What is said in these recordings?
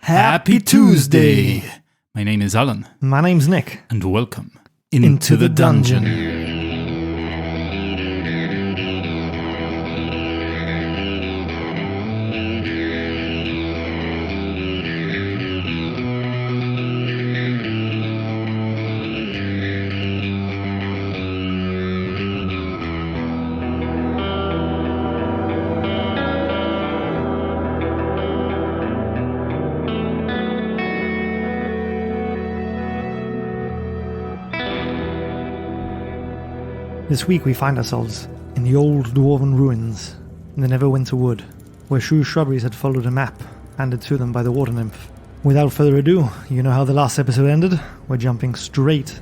Happy Tuesday! My name is Alan. My name's Nick. And welcome into the dungeon. This week we find ourselves in the old dwarven ruins in the Neverwinter Wood, where Shrew's Shrubberies had followed a map handed to them by the water nymph. Without further ado, you know how the last episode ended? We're jumping straight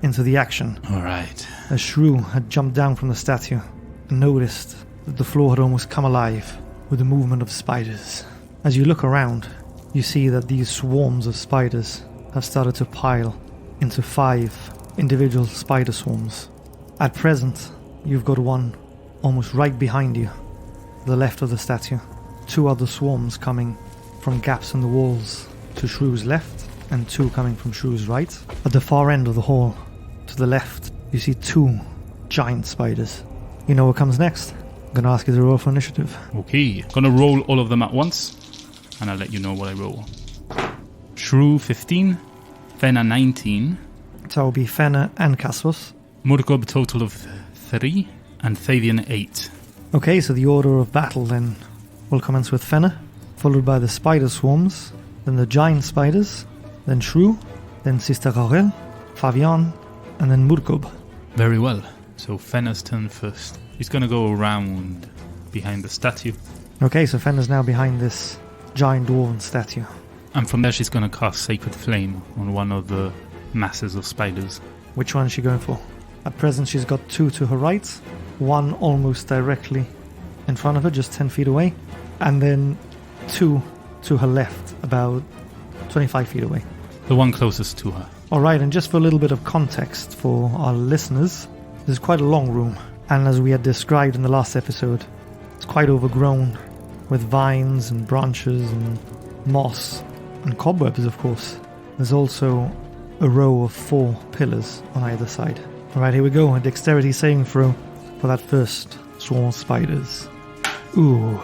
into the action. Alright. As Shrew had jumped down from the statue and noticed that the floor had almost come alive with the movement of spiders. As you look around, you see that these swarms of spiders have started to pile into 5 individual spider swarms. At present, you've got one almost right behind you, to the left of the statue. 2 other swarms coming from gaps in the walls to Shrew's left, and 2 coming from Shrew's right. At the far end of the hall, to the left, you see 2 giant spiders. You know what comes next? I'm going to ask you to roll for initiative. Okay, gonna roll all of them at once, and I'll let you know what I roll. Shrew 15, Fenna 19. So it will be Fenna and Kaspos. Murkub total of 3, and Fabian 8. Okay, so the order of battle then will commence with Fenna, followed by the spider swarms, then the giant spiders, then Shrew, then Sister Garelle, Fabian, and then Murkub. Very well. So Fenna's turn first. He's gonna go around behind the statue. Okay, so Fenna's now behind this giant dwarven statue. And from there she's gonna cast Sacred Flame on one of the masses of spiders. Which one is she going for? At present she's got 2 to her right, 1 almost directly in front of her, just 10 feet away, and then 2 to her left, about 25 feet away. The one closest to her. Alright, and just for a little bit of context for our listeners, this is quite a long room, and as we had described in the last episode, it's quite overgrown with vines and branches and moss and cobwebs, of course. There's also a row of 4 pillars on either side. Alright, here we go, a dexterity saving throw for that first swarm of spiders. Ooh,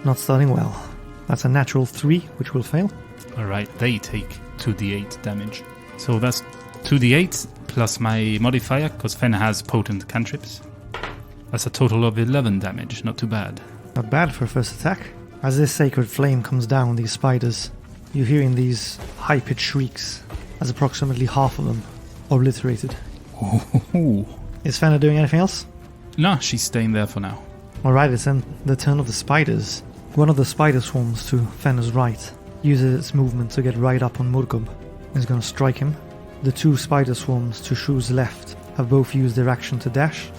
not starting well. That's a natural 3, which will fail. Alright, they take 2d8 damage. So that's 2d8 plus my modifier, because Fenna has potent cantrips. That's a total of 11 damage, not too bad. Not bad for a first attack. As this sacred flame comes down on these spiders, you're hearing these high-pitched shrieks, as approximately half of them are obliterated. Ooh. Is Fenna doing anything else? No, she's staying there for now. Alright, it's then the turn of the spiders. One of the spider swarms to Fenna's right uses its movement to get right up on Murkub and is going to strike him. The 2 spider swarms to Shrew's left have both used their action to dash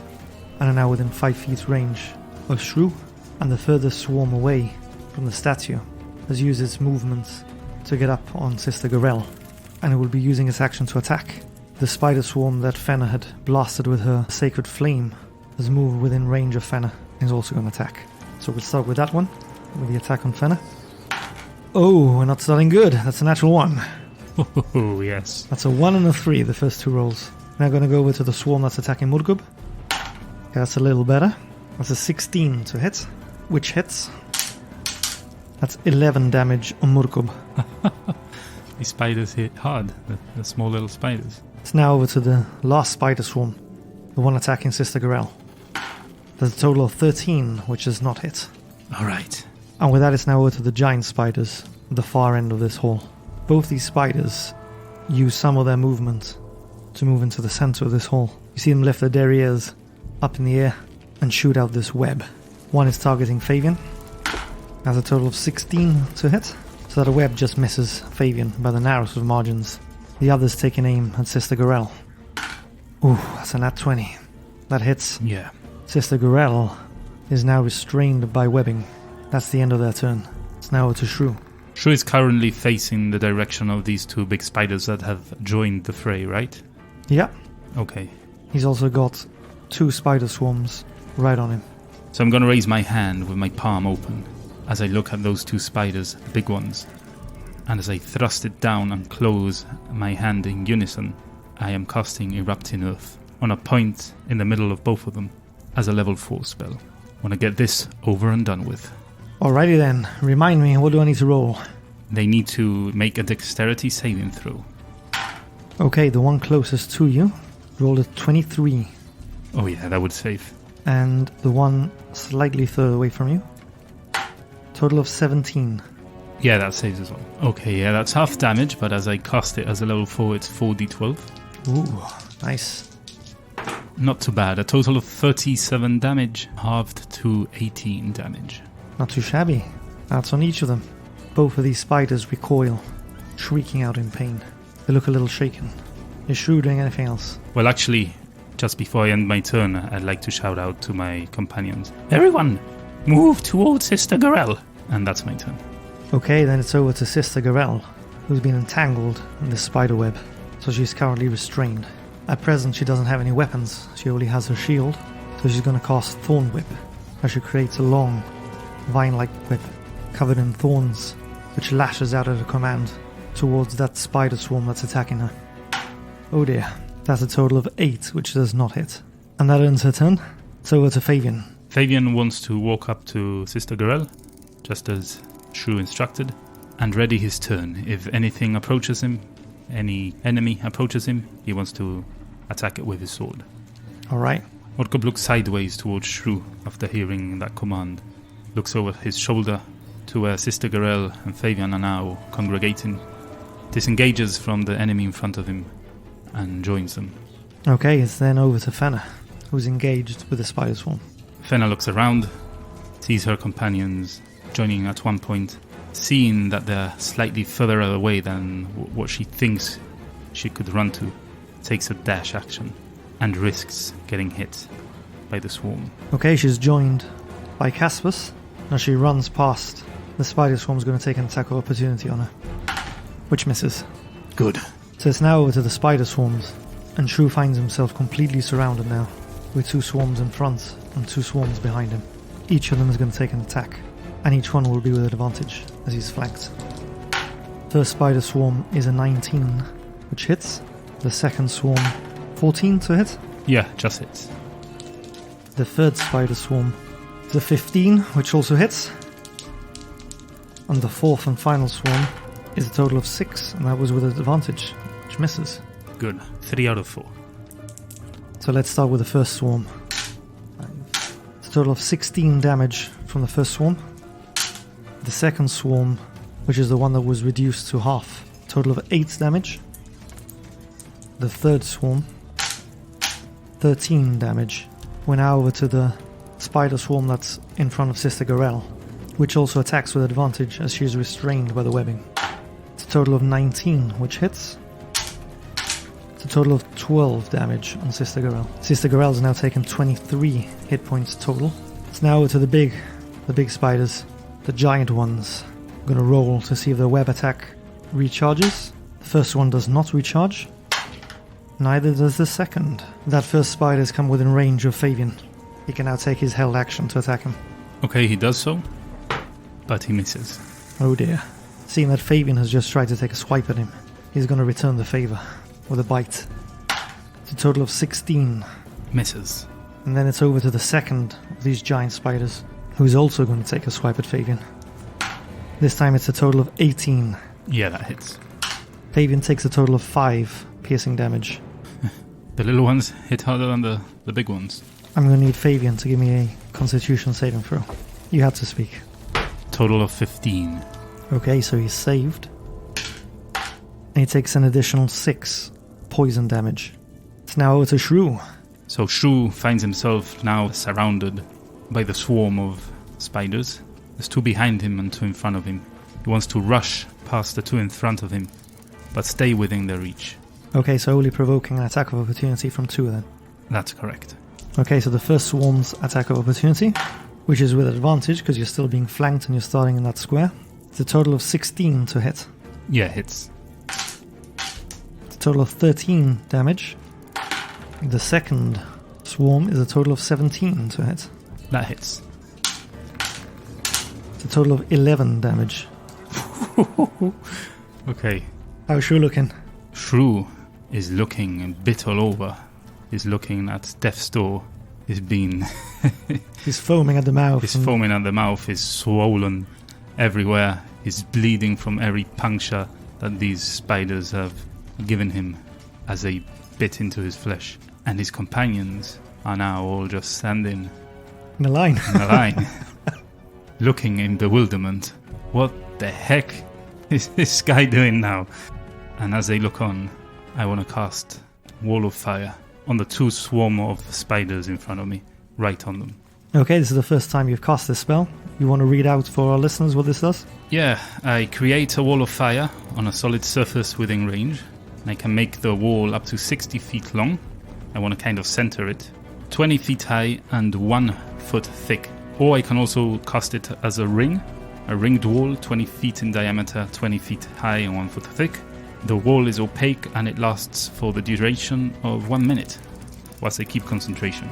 and are now within 5 feet range of Shrew, and the furthest swarm away from the statue has used its movement to get up on Sister Garelle, and it will be using its action to attack. The spider swarm that Fenna had blasted with her sacred flame has moved within range of Fenna and is also going to attack. So we'll start with that one, with the attack on Fenna. Oh, we're not starting good. That's a natural 1. Oh, yes. That's a 1 and a 3, the first 2 rolls. Now going to go over to the swarm that's attacking Murkub. Okay, that's a little better. That's a 16 to hit, which hits. That's 11 damage on Murkub. These spiders hit hard, the small little spiders. It's now over to the last spider swarm, the one attacking Sister Garelle. There's a total of 13, which does not hit. Alright. And with that, it's now over to the giant spiders at the far end of this hall. Both these spiders use some of their movement to move into the center of this hall. You see them lift their derrieres up in the air and shoot out this web. One is targeting Fabian. Has a total of 16 to hit. So that a web just misses Fabian by the narrowest of margins. The others take an aim at Sister Garelle. Ooh, that's a nat 20. That hits. Yeah. Sister Garelle is now restrained by webbing. That's the end of their turn. It's now over to Shrew. Shrew is currently facing the direction of these 2 big spiders that have joined the fray, right? Yeah. Okay. He's also got 2 spider swarms right on him. So I'm going to raise my hand with my palm open as I look at those 2 spiders, the big ones. and as I thrust it down and close my hand in unison, I am casting Erupting Earth on a point in the middle of both of them as a level 4 spell. I want to get this over and done with. Alrighty then, remind me, what do I need to roll? They need to make a dexterity saving throw. Okay, the one closest to you rolled a 23. Oh yeah, that would save. And the one slightly further away from you, total of 17. Yeah, that saves as well. Okay, yeah, that's half damage, but as I cast it as a level 4, it's 4d12. Ooh, nice. Not too bad. A total of 37 damage, halved to 18 damage. Not too shabby. That's on each of them. Both of these spiders recoil, shrieking out in pain. They look a little shaken. Is Shrew doing anything else? Well, actually, just before I end my turn, I'd like to shout out to my companions. Everyone, move towards Sister Garelle. And that's my turn. Okay, then it's over to Sister Garelle, who's been entangled in this spider web, so she's currently restrained. At present, she doesn't have any weapons. She only has her shield, so she's going to cast Thorn Whip, where she creates a long, vine-like whip covered in thorns, which lashes out at her command towards that spider swarm that's attacking her. Oh dear, that's a total of 8, which does not hit. And that ends her turn. It's over to Fabian. Fabian wants to walk up to Sister Garelle, just as Shrew instructed, and ready his turn. If anything approaches him, any enemy approaches him, he wants to attack it with his sword. Alright. Murkub looks sideways towards Shrew after hearing that command. Looks over his shoulder to where Sister Garelle and Fabian are now congregating. Disengages from the enemy in front of him and joins them. Okay, it's then over to Fenna, who's engaged with the spider swarm. Fenna looks around, sees her companions joining at one point, seeing that they're slightly further away than what she thinks she could run to, takes a dash action and risks getting hit by the swarm. Okay, she's joined by Kaspos. As she runs past, the spider swarm's going to take an attack of opportunity on her, which misses. Good. So it's now over to the spider swarms, and Shrew finds himself completely surrounded now, with 2 swarms in front and 2 swarms behind him. Each of them is going to take an attack, and each one will be with advantage as he's flanked. First spider swarm is a 19, which hits. The second swarm, 14 to hit. Yeah, just hits. The third spider swarm is a 15, which also hits. And the fourth and final swarm is a total of 6, and that was with advantage, which misses. Good. 3 out of 4. So let's start with the first swarm. It's a total of 16 damage from the first swarm. The second swarm, which is the one that was reduced to half, total of 8 damage. The third swarm, 13 damage. We're now over to the spider swarm that's in front of Sister Garelle, which also attacks with advantage as she is restrained by the webbing. It's a total of 19, which hits. It's a total of 12 damage on Sister Garelle. Sister Garelle's now taken 23 hit points total. It's now over to the big spiders, the giant ones. I'm going to roll to see if their web attack recharges. The first one does not recharge. Neither does the second. That first spider's come within range of Fabian. He can now take his held action to attack him. Okay, he does so, but he misses. Oh dear. Seeing that Fabian has just tried to take a swipe at him, he's going to return the favour with a bite. It's a total of 16. Misses. And then it's over to the second of these giant spiders, who's also going to take a swipe at Fabian. This time it's a total of 18. Yeah, that hits. Fabian takes a total of 5 piercing damage. The little ones hit harder than the big ones. I'm going to need Fabian to give me a constitution saving throw. You had to speak. Total of 15. Okay, so he's saved. And he takes an additional 6 poison damage. It's now over to Shrew. So Shrew finds himself now surrounded by the swarm of spiders. There's 2 behind him and 2 in front of him. He wants to rush past the 2 in front of him, but stay within their reach. Okay, so only provoking an attack of opportunity from 2 then. That's correct. Okay, so the first swarm's attack of opportunity, which is with advantage because you're still being flanked and you're starting in that square. It's a total of 16 to hit. Yeah, hits. It's a total of 13 damage. The second swarm is a total of 17 to hit. That hits. It's a total of 11 damage. Okay. How's Shrew looking? Shrew is looking a bit all over. He's looking at death's door. He's been... He's foaming at the mouth. He's foaming at the mouth. He's swollen everywhere. He's bleeding from every puncture that these spiders have given him as they bit into his flesh. And his companions are now all just standing in a line. Looking in bewilderment. What the heck is this guy doing now? And as they look on, I want to cast Wall of Fire on the 2 swarm of spiders in front of me, right on them. Okay, this is the first time you've cast this spell. You want to read out for our listeners what this does? Yeah, I create a wall of fire on a solid surface within range. I can make the wall up to 60 feet long. I want to kind of center it, 20 feet high and 1 foot thick. Or I can also cast it as a ringed wall, 20 feet in diameter, 20 feet high and 1 foot thick. The wall is opaque and it lasts for the duration of 1 minute, whilst I keep concentration.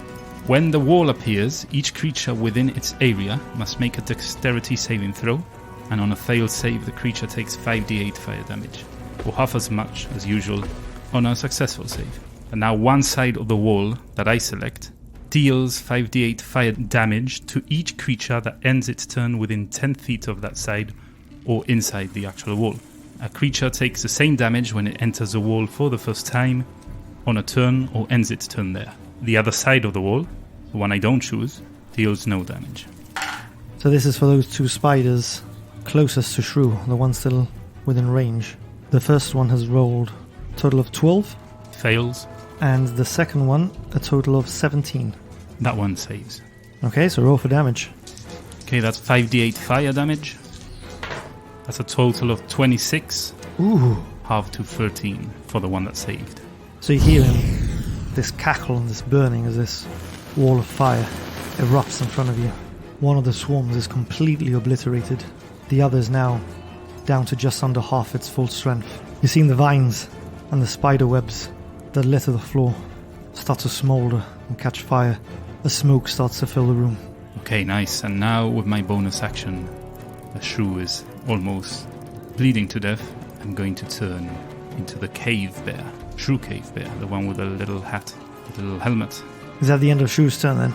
When the wall appears, each creature within its area must make a dexterity saving throw, and on a failed save the creature takes 5d8 fire damage, or half as much as usual on a successful save. And now one side of the wall that I select deals 5d8 fire damage to each creature that ends its turn within 10 feet of that side or inside the actual wall. A creature takes the same damage when it enters the wall for the first time on a turn or ends its turn there. The other side of the wall, the one I don't choose, deals no damage. So this is for those 2 spiders closest to Shrew, the one still within range. The first one has rolled a total of 12. Fails. And the second one, a total of 17. That one saves. Okay, so roll for damage. Okay, that's 5d8 fire damage. That's a total of 26. Ooh. Half to 13 for the one that saved. So you hear this cackle and this burning as this wall of fire erupts in front of you. One of the swarms is completely obliterated. The other is now down to just under half its full strength. You've seen the vines and the spider webs that litter the floor start to smoulder and catch fire as smoke starts to fill the room. Okay, nice. And now with my bonus action, the Shrew is almost bleeding to death. I'm going to turn into the cave bear. Shrew cave bear, the one with the little hat, the little helmet. Is that the end of Shrew's turn then?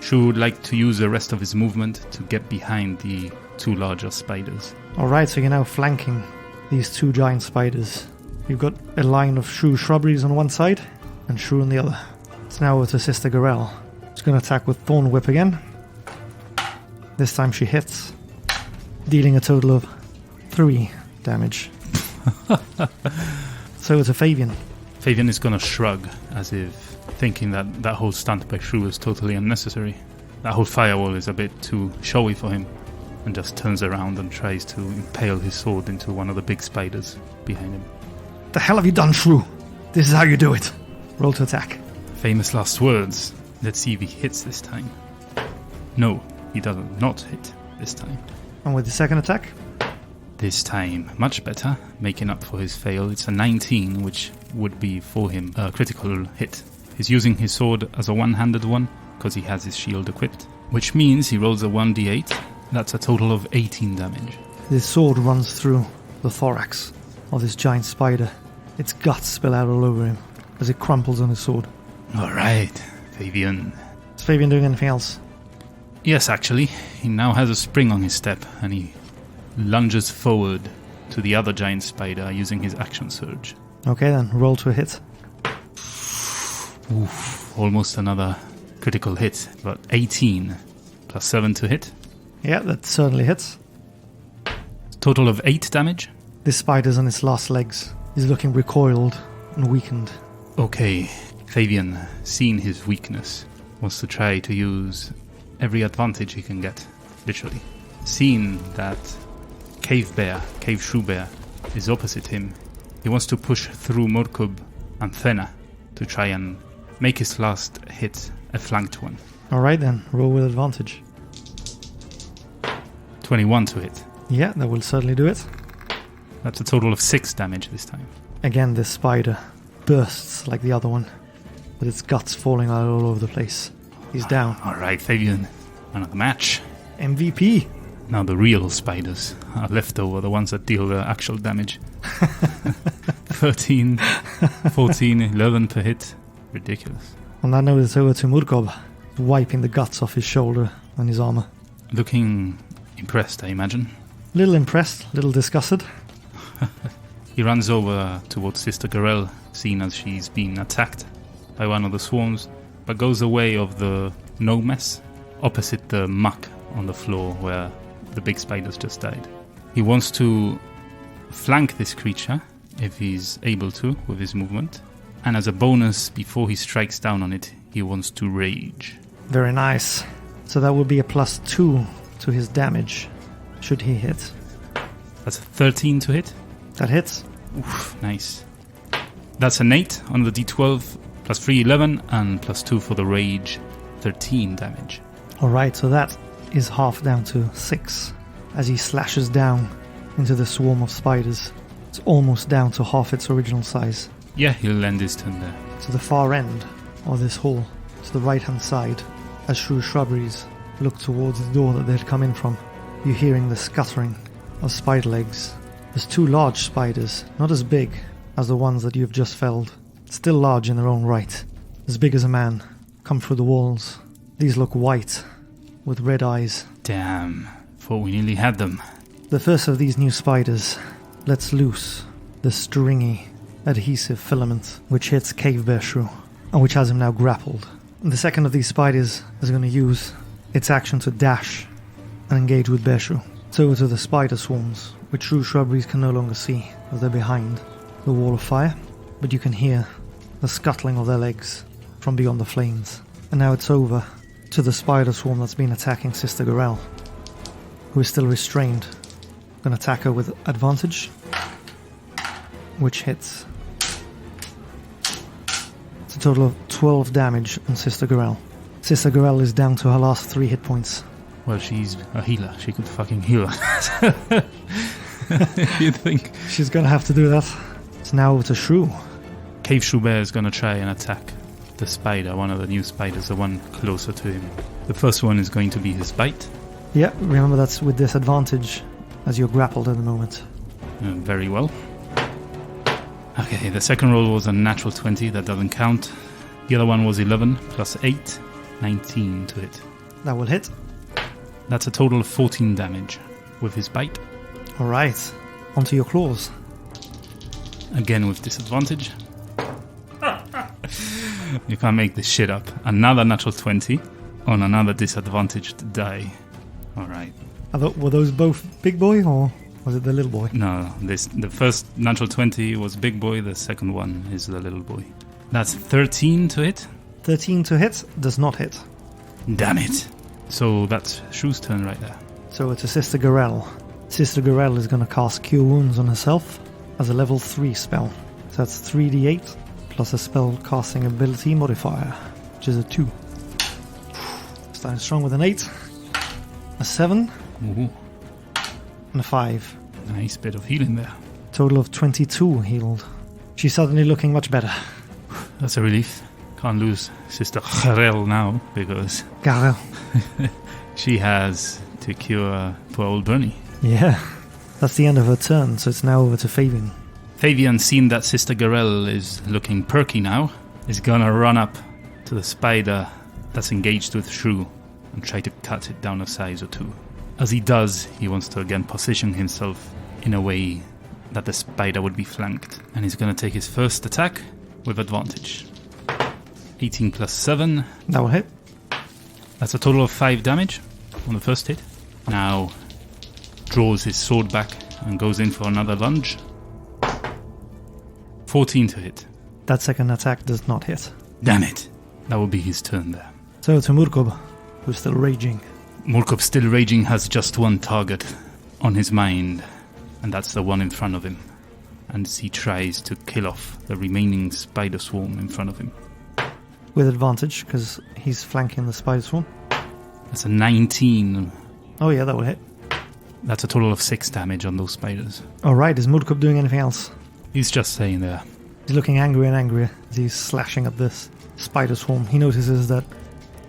Shrew would like to use the rest of his movement to get behind the 2 larger spiders. Alright, so you're now flanking these 2 giant spiders. You've got a line of Shrew shrubberies on one side and Shrew on the other. It's now with her sister Garelle. She's going to attack with Thorn Whip again. This time she hits, dealing a total of 3 damage. So it's a Fabian. Fabian is going to shrug as if thinking that that whole stunt by Shrew is totally unnecessary. That whole firewall is a bit too showy for him, and just turns around and tries to impale his sword into one of the big spiders behind him. The hell have you done, Shrew? This is how you do it. Roll to attack. Famous last words. Let's see if he hits this time. No, he doesn't not hit this time. And with the second attack? This time, much better, making up for his fail. It's a 19, which would be for him a critical hit. He's using his sword as a one-handed one, because he has his shield equipped, which means he rolls a 1d8. That's a total of 18 damage. His sword runs through the thorax of this giant spider. Its guts spill out all over him as it crumples on his sword. Alright, Fabian. Is Fabian doing anything else? Yes, actually. He now has a spring on his step, and he lunges forward to the other giant spider using his action surge. Okay then, roll to a hit. Oof, almost another critical hit, but 18 plus 7 to hit. Yeah, that certainly hits. Total of 8 damage. This spider's on its last legs. He's looking recoiled and weakened. Okay, Fabian, seeing his weakness, wants to try to use every advantage he can get, literally. Seeing that Cave Shrew Bear, is opposite him, he wants to push through Murkub and Thena to try and make his last hit a flanked one. Alright then, roll with advantage. 21 to hit. Yeah, that will certainly do it. That's a total of 6 damage this time. Again, this spider bursts like the other one, with its guts falling all over the place. He's down. Alright, Fabian, another match. MVP. Now the real spiders are left over, the ones that deal the actual damage. 13, 14, 11 per hit. Ridiculous. On that note, it's over to Murkub, wiping the guts off his shoulder and his armor. Looking impressed, I imagine. Little impressed, little disgusted. He runs over towards Sister Garelle, seeing as she's being attacked by one of the swarms, but goes away of the no mess, opposite the muck on the floor where the big spiders just died. He wants to flank this creature, if he's able to, with his movement. And as a bonus, before he strikes down on it, he wants to rage. Very nice. So that would be a +2 to his damage, should he hit. That's a 13 to hit. That hits. Oof, nice. That's an 8 on the d12, +3, 11, and +2 for the rage, 13 damage. Alright, so that is half down to 6 as he slashes down into the swarm of spiders. It's almost down to half its original size. Yeah, he'll end his turn there. To the far end of this hall, to the right hand side, as Shrew Shrubberies look towards the door that they'd come in from, you're hearing the scuttering of spider legs. There's 2 large spiders, not as big as the ones that you've just felled. Still large in their own right, as big as a man, come through the walls. These look white, with red eyes. Damn, thought we nearly had them. The first of these new spiders lets loose the stringy, adhesive filament which hits Cave Bear Shrew, and which has him now grappled. And the second of these spiders is going to use its action to dash and engage with Bear Shrew. It's over to the spider swarms, which Shrew Shrubberies can no longer see as they're behind the wall of fire, but you can hear the scuttling of their legs from beyond the flames. And now it's over to the spider swarm that's been attacking Sister Garelle, who is still restrained. Going to attack her with advantage, which hits. It's a total of 12 damage on Sister Garelle. Sister Garelle is down to her last 3 hit points. Well, she's a healer. She could fucking heal her. You'd think. She's going to have to do that. It's now over to Shrew. Cave Shrew Bear is going to try and attack the spider, one of the new spiders, the one closer to him. The first one is going to be his bite. Yeah, remember that's with disadvantage as you're grappled at the moment. Very well. Okay, the second roll was a natural 20, that doesn't count. The other one was 11 plus 8, 19 to hit. That will hit. That's a total of 14 damage with his bite. Alright, onto your claws. Again with disadvantage. You can't make this shit up. Another natural 20 on another disadvantaged die. Alright. Were those both big boy or was it the little boy? No, the first natural 20 was big boy, the second one is the little boy. That's 13 to hit. 13 to hit does not hit. Damn it. So that's Shrew's turn right there. So it's a Sister Garelle. Sister Garelle is going to cast Cure Wounds on herself as a level 3 spell. So that's 3d8 plus a spell casting ability modifier, which is a 2. Starting strong with an 8, a 7, Ooh, and a 5. nice bit of healing there. Total of 22 healed. She's suddenly looking much better. That's a relief. Can't lose Sister Garelle now because Garelle. she has to cure poor old Bernie. Yeah. That's the end of her turn, so it's now over to Fabian. Fabian, seeing that Sister Garelle is looking perky now, is gonna run up to the spider that's engaged with Shrew and try to cut it down a size or 2. As he does, he wants to again position himself in a way that the spider would be flanked. And he's gonna take his first attack with advantage. 18 plus 7. That will hit. That's a total of 5 damage on the first hit. Now draws his sword back and goes in for another lunge. 14 to hit. That second attack does not hit. Damn it. That will be his turn there. So to Murkub, who's still raging. Murkub, still raging, has just one target on his mind, and that's the one in front of him. And he tries to kill off the remaining spider swarm in front of him. With advantage, because he's flanking the spider swarm. That's a 19. Oh yeah, that will hit. That's a total of 6 damage on those spiders. Alright, is Murkub doing anything else? He's just staying there. He's looking angrier and angrier as he's slashing at this spider swarm. He notices that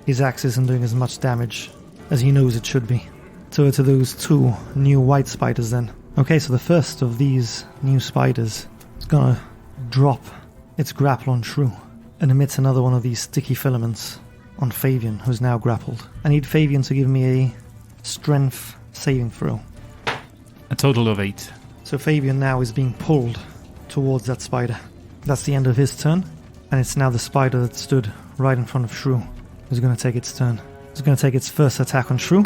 his axe isn't doing as much damage as he knows it should be. So to those 2 new white spiders then. Okay, so the first of these new spiders is gonna drop its grapple on Shrew and emits another one of these sticky filaments on Fabian, who's now grappled. I need Fabian to give me a strength saving throw. A total of 8. So Fabian now is being pulled towards that spider. That's the end of his turn, and it's now the spider that stood right in front of Shrew who's going to take its turn. It's going to take its first attack on Shrew.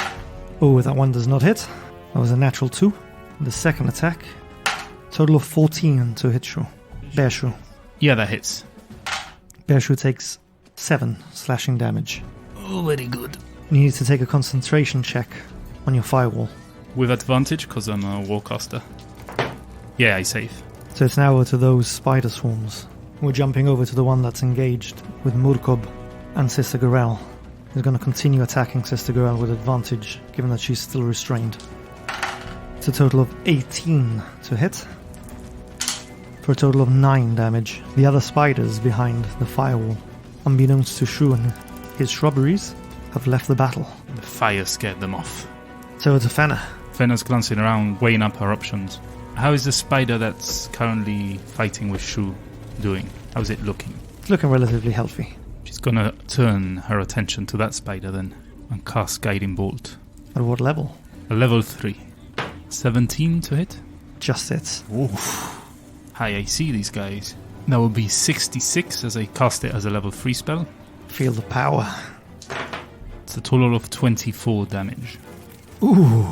Oh, that one does not hit. That was a natural 2. The second attack, total of 14 to hit Shrew. Bear Shrew. Yeah, that hits. Bear Shrew takes 7 slashing damage. Oh, very good. You need to take a concentration check on your firewall. With advantage, because I'm a warcaster. Yeah, I save. So it's now over to those spider swarms. We're jumping over to the one that's engaged with Murkub and Sister Garelle. He's going to continue attacking Sister Garelle with advantage, given that she's still restrained. It's a total of 18 to hit, for a total of 9 damage. The other spiders behind the firewall, unbeknownst to Shrew and his shrubberies, have left the battle. The fire scared them off. So it's a Fenna. Fenna's glancing around, weighing up her options. How is the spider that's currently fighting with Shrew doing? How's it looking? It's looking relatively healthy. She's gonna turn her attention to that spider then and cast Guiding Bolt. At what level? A level 3. 17 to hit? Just hits. Oof. High AC, these guys. That would be 66 as I cast it as a level 3 spell. Feel the power. It's a total of 24 damage. Ooh.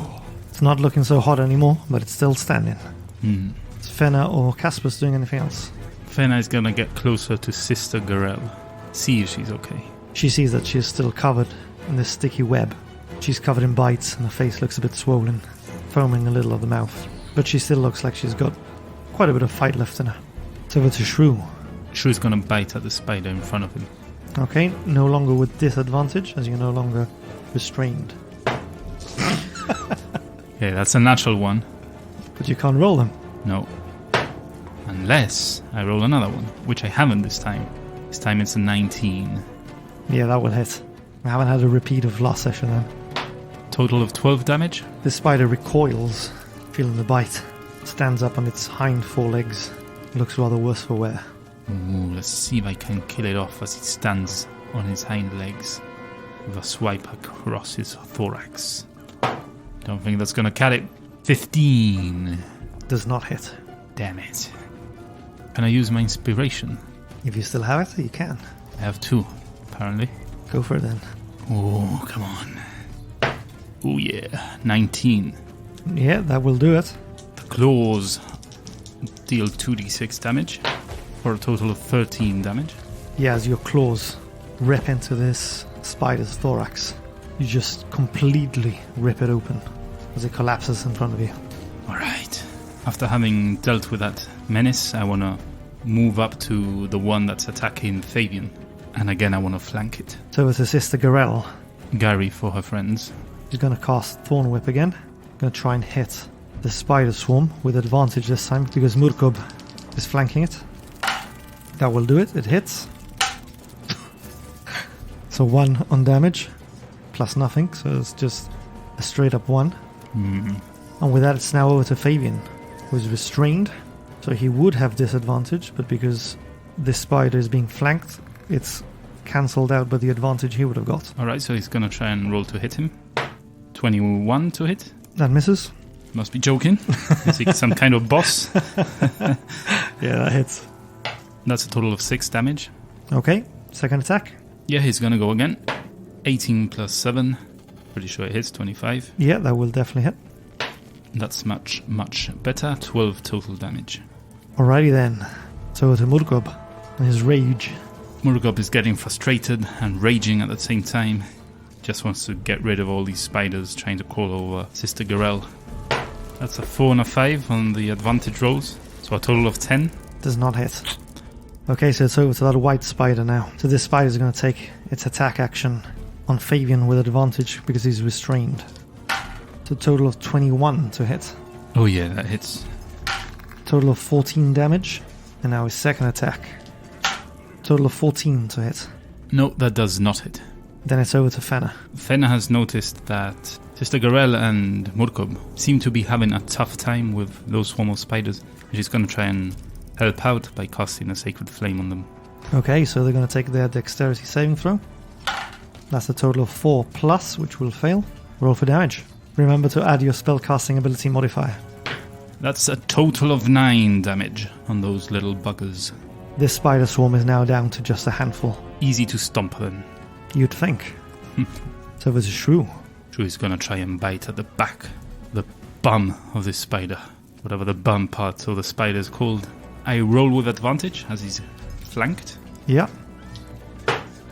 It's not looking so hot anymore, but it's still standing. Is Fenna or Kaspos doing anything else? Fenna is gonna get closer to Sister Garelle. See if she's okay. She sees that she is still covered in this sticky web. She's covered in bites and her face looks a bit swollen, foaming a little of the mouth. But she still looks like she's got quite a bit of fight left in her. It's over to Shrew. Shrew's gonna bite at the spider in front of him. Okay, no longer with disadvantage, as you're no longer restrained. Yeah, that's a natural one. But you can't roll them. No. Unless I roll another one, which I haven't this time. This time it's a 19. Yeah, that will hit. I haven't had a repeat of last session then. Total of 12 damage. The spider recoils, feeling the bite. Stands up on its hind forelegs. Looks rather worse for wear. Ooh, let's see if I can kill it off as it stands on his hind legs with a swipe across his thorax. Don't think that's gonna cut it. 15. Does not hit. Damn it. Can I use my inspiration? If you still have it, you can. I have 2, apparently. Go for it then. Oh, come on. Oh yeah, 19. Yeah, that will do it. The claws deal 2d6 damage for a total of 13 damage. Yeah, as your claws rip into this spider's thorax, you just completely rip it open as it collapses in front of you. Alright. After having dealt with that menace, I want to move up to the one that's attacking Fabian. And again, I want to flank it. So it's Sister Garelle. Gary for her friends. She's going to cast Thorn Whip again. Going to try and hit the spider swarm with advantage this time because Murkub is flanking it. That will do it. It hits. So 1 on damage plus nothing. So it's just a straight up 1. And with that, it's now over to Fabian, who is restrained. So he would have disadvantage, but because this spider is being flanked, it's cancelled out by the advantage he would have got. Alright, so he's gonna try and roll to hit him. 21 to hit. That misses. Must be joking. Is he some kind of boss? Yeah, that hits. That's a total of 6 damage. Okay, second attack. Yeah, he's gonna go again. 18 plus 7. Pretty sure it hits, 25. Yeah, that will definitely hit. That's much, much better. 12 total damage. Alrighty then. So to Murkub and his rage. Murkub is getting frustrated and raging at the same time. Just wants to get rid of all these spiders trying to crawl over Sister Garelle. That's a 4 and a 5 on the advantage rolls. So a total of 10. Does not hit. Okay, so it's over to that white spider now. So this spider is going to take its attack action on Fabian with advantage because he's restrained. So a total of 21 to hit. Oh yeah, that hits. Total of 14 damage. And now his second attack. Total of 14 to hit. No, that does not hit. Then it's over to Fenna. Fenna has noticed that Sister Garelle and Murkub seem to be having a tough time with those swarm of spiders. She's going to try and help out by casting a Sacred Flame on them. Okay, so they're going to take their dexterity saving throw. That's a total of 4+, which will fail. Roll for damage. Remember to add your spellcasting ability modifier. That's a total of 9 damage on those little buggers. This spider swarm is now down to just a handful. Easy to stomp then. You'd think. So there's a Shrew. Shrew is going to try and bite at the back, the bum of this spider. Whatever the bum part of the spider is called. I roll with advantage as he's flanked. Yeah.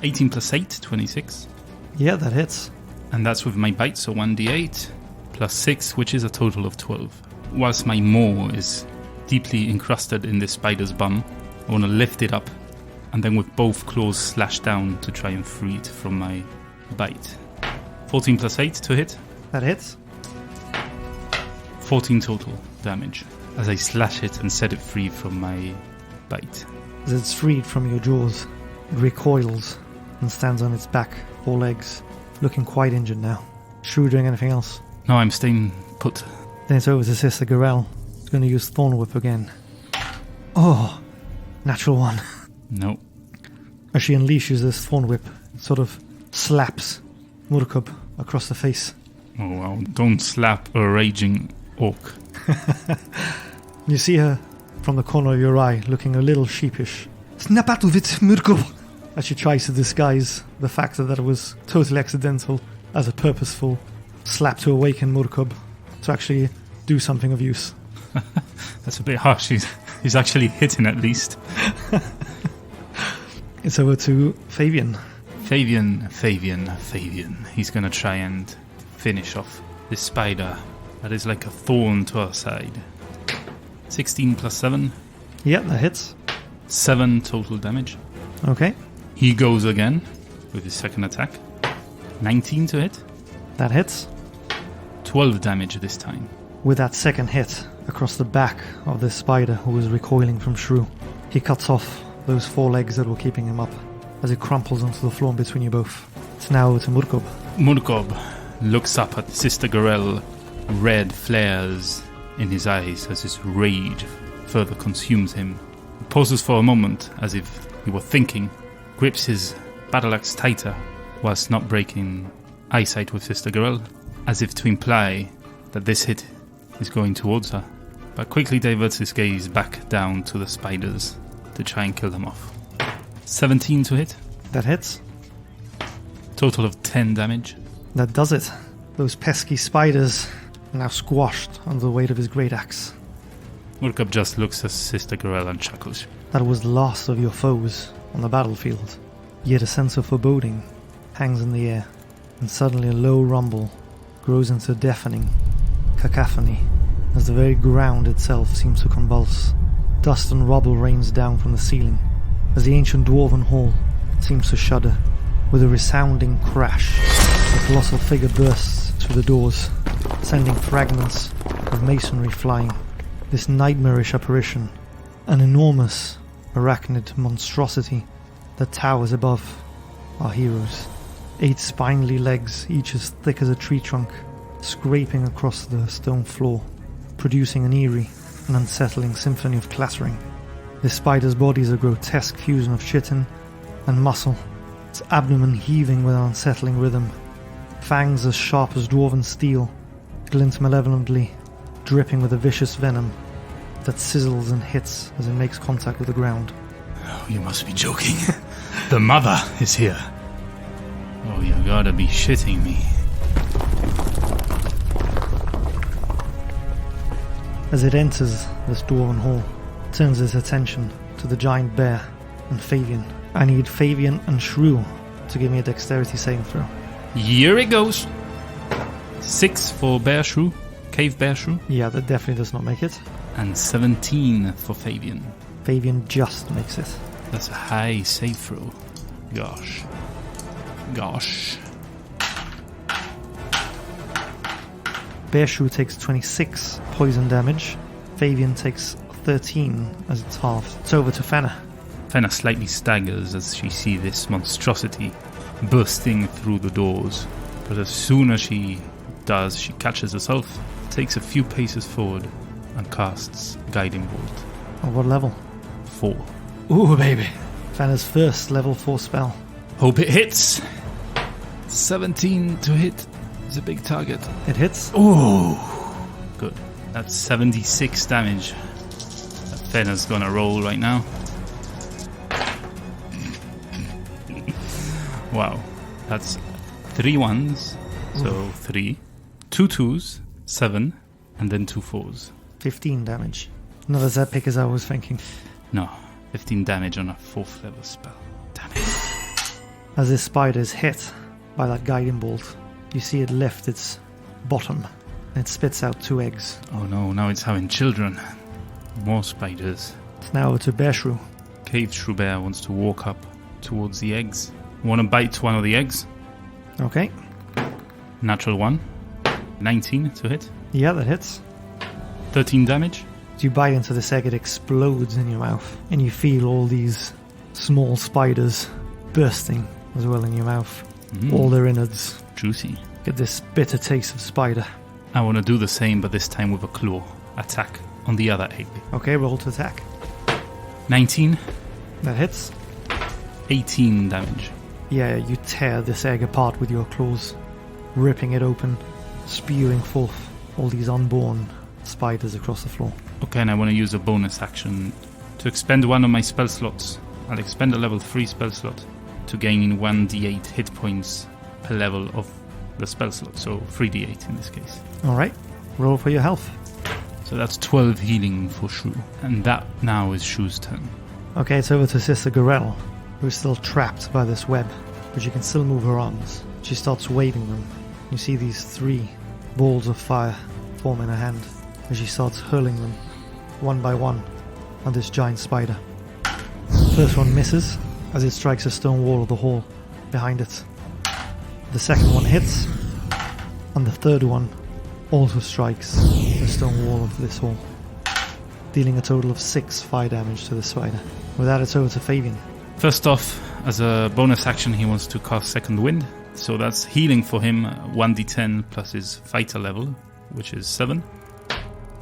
18 plus 8, 26. Yeah, that hits. And that's with my bite, so 1d8 plus 6, which is a total of 12. Whilst my maw is deeply encrusted in this spider's bum, I want to lift it up and then with both claws slash down to try and free it from my bite. 14 plus 8 to hit. That hits. 14 total damage as I slash it and set it free from my bite. As it's freed from your jaws, it recoils and stands on its back, 4 legs, looking quite injured now. Shrew doing anything else? No, I'm staying put. Then it's over to Sister Garelle. It's going to use Thorn Whip again. Oh, natural one. No. As she unleashes this Thorn Whip, it sort of slaps Murkub across the face. Oh wow, don't slap a raging orc. You see her from the corner of your eye, looking a little sheepish. Snap out of it, Murkub! As she tries to disguise the fact that it was totally accidental as a purposeful slap to awaken Murkub to actually do something of use. That's a bit harsh. He's actually hitting at least. It's over to Fabian. Fabian. He's going to try and finish off this spider that is like a thorn to our side. 16 plus 7. Yeah, that hits. 7 total damage. Okay. He goes again with his second attack. 19 to hit. That hits. 12 damage this time. With that second hit across the back of this spider who was recoiling from Shrew, he cuts off those 4 legs that were keeping him up as he crumples onto the floor between you both. It's now over to Murkub. Murkub looks up at Sister Garelle. Red flares in his eyes as his rage further consumes him. He pauses for a moment as if he were thinking, grips his battle axe tighter whilst not breaking eyesight with Sister Garelle, as if to imply that this hit is going towards her, but quickly diverts his gaze back down to the spiders to try and kill them off. 17 to hit. That hits. Total of 10 damage. That does it. Those pesky spiders are now squashed under the weight of his great axe. Murkub just looks at Sister Garelle and chuckles. That was the last of your foes on the battlefield. Yet a sense of foreboding hangs in the air, and suddenly a low rumble grows into a deafening cacophony as the very ground itself seems to convulse. Dust and rubble rains down from the ceiling as the ancient dwarven hall seems to shudder. With a resounding crash, the colossal figure bursts through the doors, sending fragments of masonry flying. This nightmarish apparition, an enormous arachnid monstrosity that towers above our heroes. 8 spindly legs, each as thick as a tree trunk, scraping across the stone floor, producing an eerie and unsettling symphony of clattering. This spider's body is a grotesque fusion of chitin and muscle, its abdomen heaving with an unsettling rhythm. Fangs as sharp as dwarven steel glint malevolently, dripping with a vicious venom that sizzles and hits as it makes contact with the ground. Oh, you must be joking. The mother is here. Oh, you gotta be shitting me. As it enters this dwarven hall, it turns its attention to the giant bear and Fabian. I need Fabian and Shrew to give me a dexterity saving throw. Here it goes. 6 for Bear Shrew, Cave Bear Shrew. Yeah, that definitely does not make it. And 17 for Fabian. Fabian just makes it. That's a high save throw. Gosh. Bear Shrew takes 26 poison damage. Fabian takes 13 as it's halved. It's over to Fenna. Fenna slightly staggers as she sees this monstrosity bursting through the doors. But as soon as she does, she catches herself, takes a few paces forward, and casts Guiding Bolt. At what level? 4. Ooh, baby. Fenna's first level 4 spell. Hope it hits. 17 to hit. It's a big target. It hits. Ooh. Good. That's 76 damage. Fenna's gonna roll right now. Wow. That's 3 1s. So 3. 2 2s. 7. And then 2 4s. 15 damage. Not as epic as I was thinking. No. 15 damage on a 4th level spell. Damn it. As this spider is hit by that guiding bolt, you see it lift its bottom and it spits out 2 eggs. Oh no, now it's having children. More spiders. It's now over to Bear Shrew. Cave Shrew Bear wants to walk up towards the eggs. Want to bite one of the eggs. Okay. Natural 1. 19 to hit. Yeah, that hits. 13 damage. As you bite into this egg, it explodes in your mouth, and you feel all these small spiders bursting as well in your mouth. All their innards. Juicy. Get this bitter taste of spider. I want to do the same, but this time with a claw. Attack on the other egg. Okay, roll to attack. 19. That hits. 18 damage. Yeah, you tear this egg apart with your claws, ripping it open, spewing forth all these unborn spiders across the floor. Okay, and I want to use a bonus action to expend one of my spell slots. I'll expend a level 3 spell slot to gain 1d8 hit points per level of the spell slot, so 3d8 in this case. Alright, roll for your health. So that's 12 healing for Shrew. And that now is Shrew's turn. Okay, it's over to Sister Garelle, who's still trapped by this web, but she can still move her arms. She starts waving them. You see these 3 balls of fire form in her hand as she starts hurling them, one by one, on this giant spider. First one misses as it strikes a stone wall of the hall behind it. The second one hits, and the third one also strikes the stone wall of this hall, dealing a total of 6 fire damage to the spider. With that, it's over to Fabian. First off, as a bonus action, he wants to cast Second Wind. So that's healing for him, 1d10 plus his fighter level, which is 7.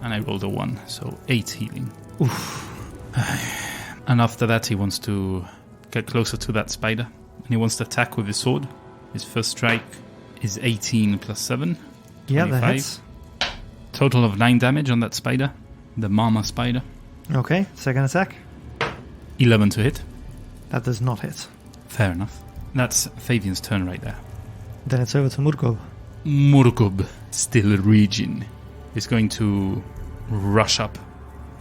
And I rolled a 1, so 8 healing. Oof. And after that, he wants to get closer to that spider. And he wants to attack with his sword. His first strike is 18 plus 7. Yeah, 25. that hits. Total of 9 damage on that spider. The mama spider. Okay, second attack. 11 to hit. That does not hit. Fair enough. That's Fabian's turn right there. Then it's over to Murkub. Murkub, still raging, is going to rush up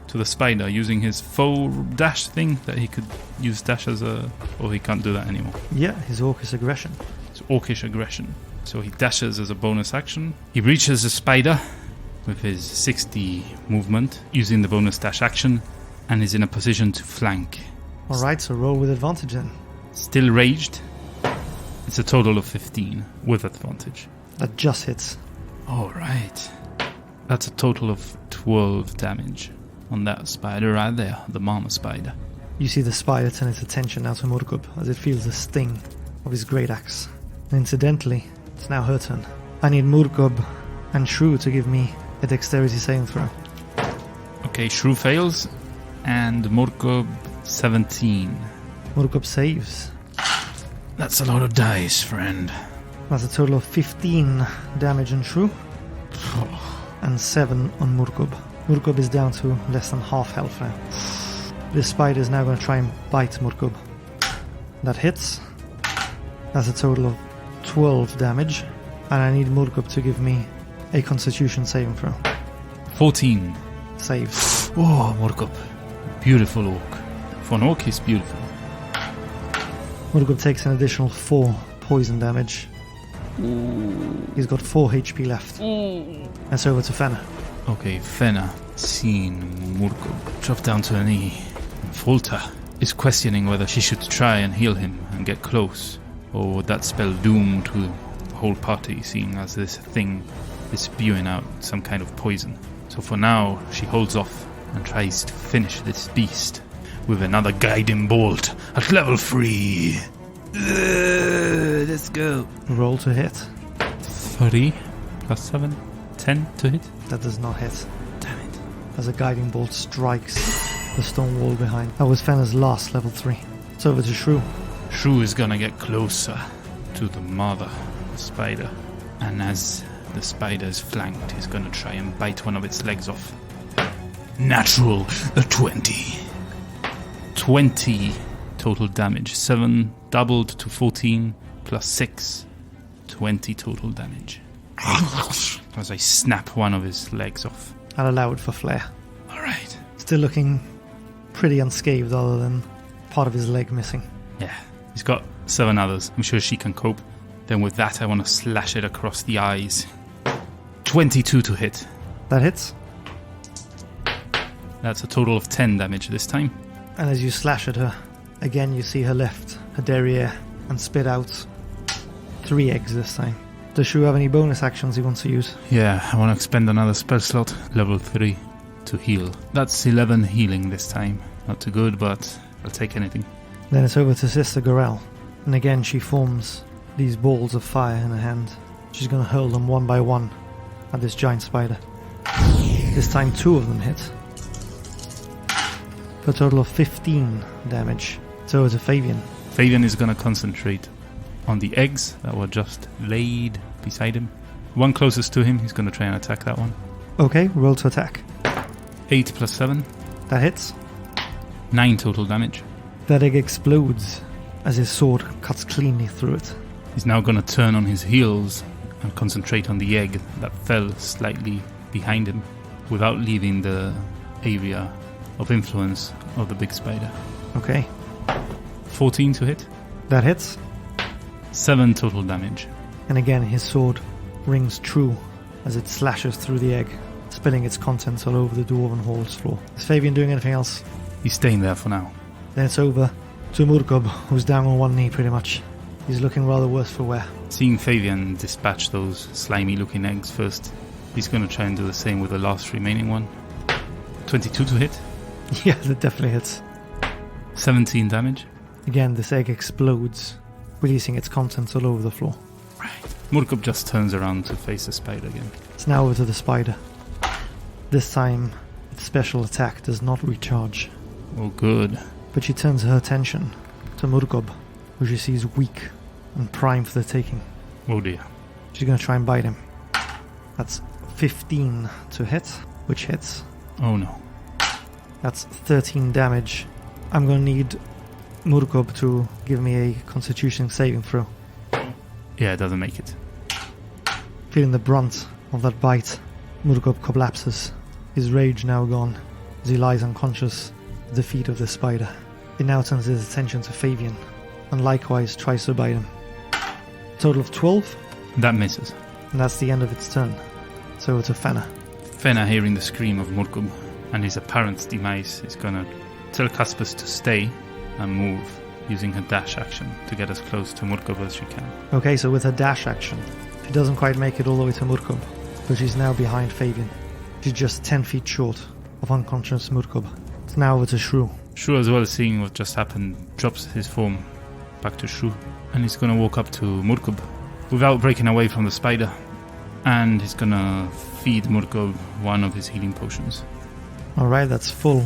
to the spider using his faux dash thing that he could use dash as a... Or he can't do that anymore. Yeah, his orcish aggression. It's orcish aggression. So he dashes as a bonus action. He reaches the spider with his 60 movement using the bonus dash action and is in a position to flank. Alright, so roll with advantage then. Still raged. It's a total of 15 with advantage. That just hits. Alright. That's a total of 12 damage on that spider right there, the mama spider. You see the spider turn its attention now to Murkub as it feels the sting of his great axe. And incidentally, it's now her turn. I need Murkub and Shrew to give me a dexterity saving throw. Okay, Shrew fails, and Murkub 17. Murkub saves. That's a lot of dice, friend. That's a total of 15 damage on Shrew and 7 on Murkub. Murkub is down to less than half health now. This spider is now going to try and bite Murkub. That hits. That's a total of 12 damage, and I need Murkub to give me a constitution saving throw. 14. Saves. Oh, Murkub. Beautiful orc. For an orc, he's beautiful. Murkub takes an additional 4 poison damage. He's got 4 HP left. That's over to Fenna. Okay, Fenna, seeing Murkub drop down to her knee, falter, is questioning whether she should try and heal him and get close, or would that spell doom to the whole party, seeing as this thing is spewing out some kind of poison. So for now, she holds off and tries to finish this beast with another guiding bolt at level 3. Let's go. Roll to hit. 3 plus 7. 10 to hit. That does not hit. Damn it. As a guiding bolt strikes the stone wall behind. That was Fenna's last level 3. It's over to Shrew. Shrew is gonna get closer to the mother spider. And as the spider is flanked, he's gonna try and bite one of its legs off. Natural 20. 20 total damage. 7 doubled to 14 plus 6. 20 total damage. As I snap one of his legs off. I'll allow it for flair. Alright. Still looking pretty unscathed other than part of his leg missing. Yeah. He's got 7 others. I'm sure she can cope. Then with that I want to slash it across the eyes. 22 to hit. That hits. That's a total of 10 damage this time. And as you slash at her, again you see her lift her derriere and spit out 3 eggs this time. Does Shrew have any bonus actions he wants to use? Yeah, I want to expend another spell slot, level 3, to heal. That's 11 healing this time. Not too good, but I'll take anything. Then it's over to Sister Garelle. And again she forms these balls of fire in her hand. She's going to hurl them one by one at this giant spider. This time 2 of them hit. For a total of 15 damage. It's over to Fabian. Fabian is going to concentrate on the eggs that were just laid beside him. One closest to him, he's going to try and attack that one. Okay, roll to attack. 8 plus 7. That hits. 9 total damage. That egg explodes as his sword cuts cleanly through it. He's now going to turn on his heels and concentrate on the egg that fell slightly behind him without leaving the area of influence of the big spider. Okay. 14 to hit. That hits. 7 total damage. And again his sword rings true as it slashes through the egg, spilling its contents all over the dwarven hall's floor. Is Fabian doing anything else? He's staying there for now. Then it's over to Murkub, who's down on one knee pretty much. He's looking rather worse for wear. Seeing Fabian dispatch those slimy looking eggs first, he's going to try and do the same with the last remaining one. 22 to hit. Yeah, that definitely hits. 17 damage. Again, this egg explodes, releasing its contents all over the floor. Right. Murkub just turns around to face the spider again. It's now over to the spider. This time, its special attack does not recharge. Oh, good. But she turns her attention to Murkub, who she sees weak and primed for the taking. Oh dear. She's going to try and bite him. That's 15 to hit, which hits. Oh no. That's 13 damage. I'm going to need Murkub to give me a constitution saving throw. Yeah, it doesn't make it. Feeling the brunt of that bite, Murkub collapses, his rage now gone, as he lies unconscious at the feet of the spider. He now turns his attention to Fabian, and likewise tries to bite him. Total of 12, That misses. and that's the end of its turn. So it's a Fenna. Fenna, hearing the scream of Murkub and his apparent demise, is gonna tell Kaspos to stay and move, using her dash action to get as close to Murkub as she can. Okay, so with her dash action, she doesn't quite make it all the way to Murkub, but she's now behind Fabian. She's just 10 feet short of unconscious Murkub. It's now over to Shrew. Shrew, as well, seeing what just happened, drops his form back to Shrew, and he's gonna walk up to Murkub without breaking away from the spider, and he's gonna feed Murkub one of his healing potions. Alright, that's full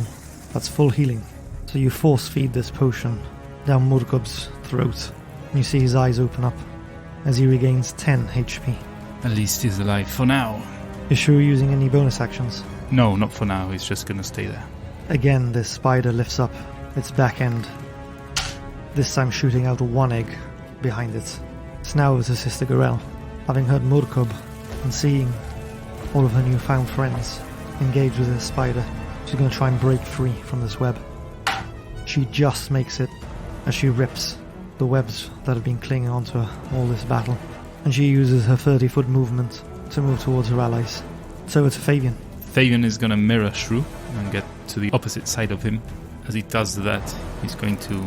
healing. So you force feed this potion down Murkub's throat, and you see his eyes open up as he regains 10 HP. At least he's alive for now. Is Shrew using any bonus actions? No, not for now, he's just gonna stay there. Again, this spider lifts up its back end, this time shooting out one egg behind it. It's now over to Sister Garelle. Having heard Murkub and seeing all of her newfound friends engage with this spider, she's going to try and break free from this web. She just makes it as she rips the webs that have been clinging onto her all this battle, and she uses her 30-foot movement to move towards her allies. So it's Fabian. Fabian is gonna mirror Shrew and get to the opposite side of him. As he does that, he's going to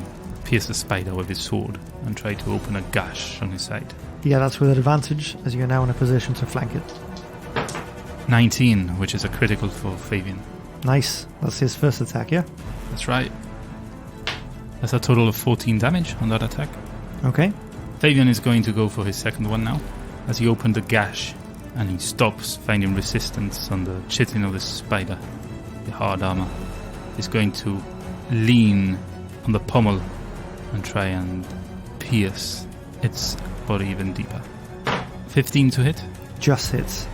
pierce the spider with his sword and try to open a gash on his side. Yeah, that's with advantage, as you're now in a position to flank it. 19, which is a critical for Fabian. Nice. That's his first attack, yeah? That's right. That's a total of 14 damage on that attack. Okay. Fabian is going to go for his second one now, as he opened the gash and he stops, finding resistance on the chitin of the spider, the hard armor. He's going to lean on the pommel and try and pierce its body even deeper. 15 to hit. Just hits.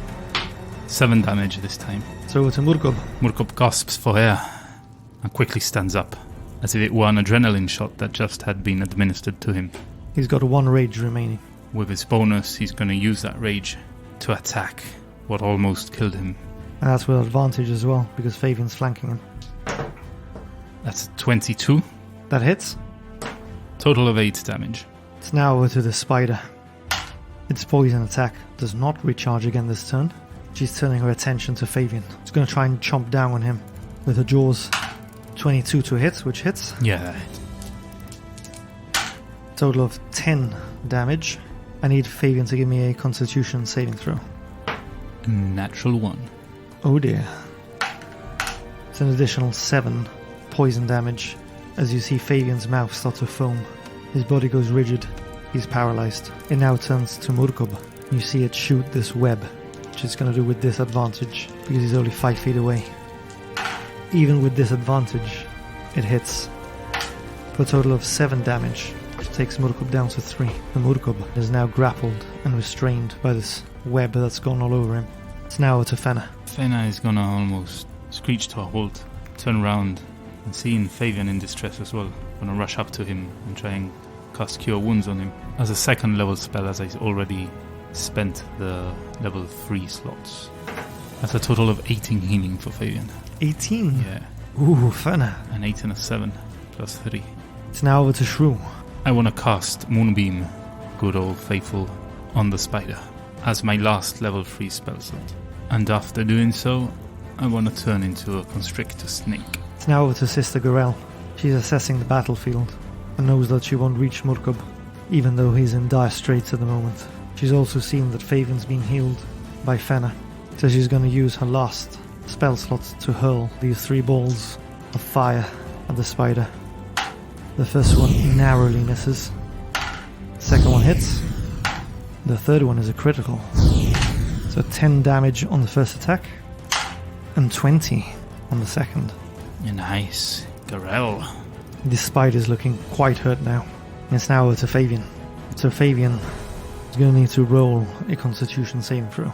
7 damage this time. So it's a Murkub. Murkub gasps for air and quickly stands up, as if it were an adrenaline shot that just had been administered to him. He's got 1 rage remaining. With his bonus, he's going to use that rage to attack what almost killed him. And that's with advantage as well, because Fabian's flanking him. That's 22. That hits. Total of 8 damage. It's now over to the spider. Its poison attack does not recharge again this turn. She's turning her attention to Fabian. She's going to try and chomp down on him with her jaws. 22 to hit, which hits. Yeah, that hit. Total of 10 damage. I need Fabian to give me a constitution saving throw. Natural 1. Oh dear. It's an additional 7 poison damage as you see Fabian's mouth start to foam. His body goes rigid. He's paralyzed. It now turns to Murkub. You see it shoot this web, which it's going to do with disadvantage because he's only 5 feet away. Even with disadvantage, it hits for a total of 7 damage, which takes Murkub down to 3. The Murkub is now grappled and restrained by this web that's gone all over him. It's now to Fenna. Fenna is going to almost screech to a halt, turn around, and seeing Fabian in distress as well, going to rush up to him and try and cast Cure Wounds on him as a second level spell, as I already spent the level 3 slots. That's a total of 18 healing for Fabian. 18? Yeah. Ooh, Fenna. An 8 and a 7 plus 3. It's now over to Shrew. I want to cast Moonbeam, good old faithful, on the spider as my last level 3 spell slot. And after doing so, I want to turn into a constrictor snake. It's now over to Sister Garelle. She's assessing the battlefield and knows that she won't reach Murkub, even though he's in dire straits at the moment. She's also seen that Fabian's been healed by Fenna, so she's going to use her last spell slot to hurl these 3 balls of fire at the spider. The first one narrowly misses. The second one hits. The third one is a critical. So 10 damage on the first attack and 20 on the second. Nice. Garelle. This spider's looking quite hurt now. It's now over to Fabian. So Fabian is going to need to roll a constitution saving throw.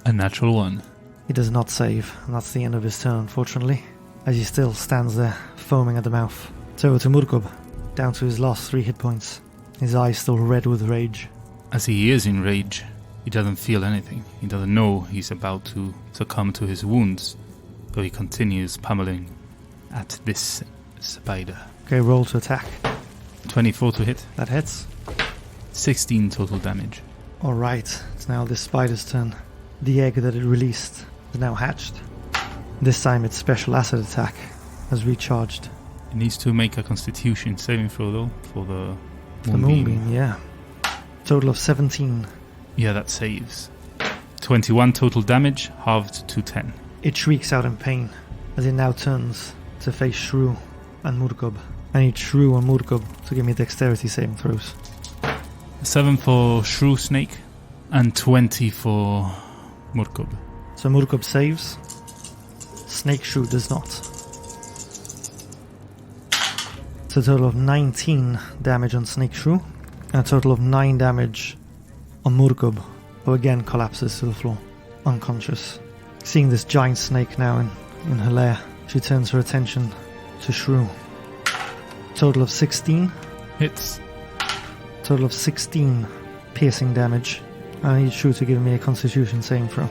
A natural 1. He does not save, and that's the end of his turn, unfortunately, as he still stands there, foaming at the mouth. It's over to Murkub, down to his last 3 hit points. His eyes still red with rage. As he is in rage, he doesn't feel anything. He doesn't know he's about to succumb to his wounds, though he continues pummeling at this spider. Okay, roll to attack. 24 to hit. That hits. 16 total damage. Alright, it's now this spider's turn. The egg that it released is now hatched. This time its special acid attack has recharged. It needs to make a constitution saving throw though, for the Moonbeam, yeah. Total of 17. Yeah, that saves. 21 total damage, halved to 10. It shrieks out in pain as it now turns to face Shrew and Murkub. I need Shrew and Murkub to give me dexterity saving throws. 7 for Shrew Snake and 20 for Murkub. So Murkub saves. Snake Shrew does not. It's a total of 19 damage on Snake Shrew and a total of 9 damage on Murkub, who again collapses to the floor, unconscious. Seeing this giant snake now in her lair, she turns her attention to Shrew. Total of 16. Hits. Total of 16 piercing damage. I need Shrew to give me a constitution saving throw.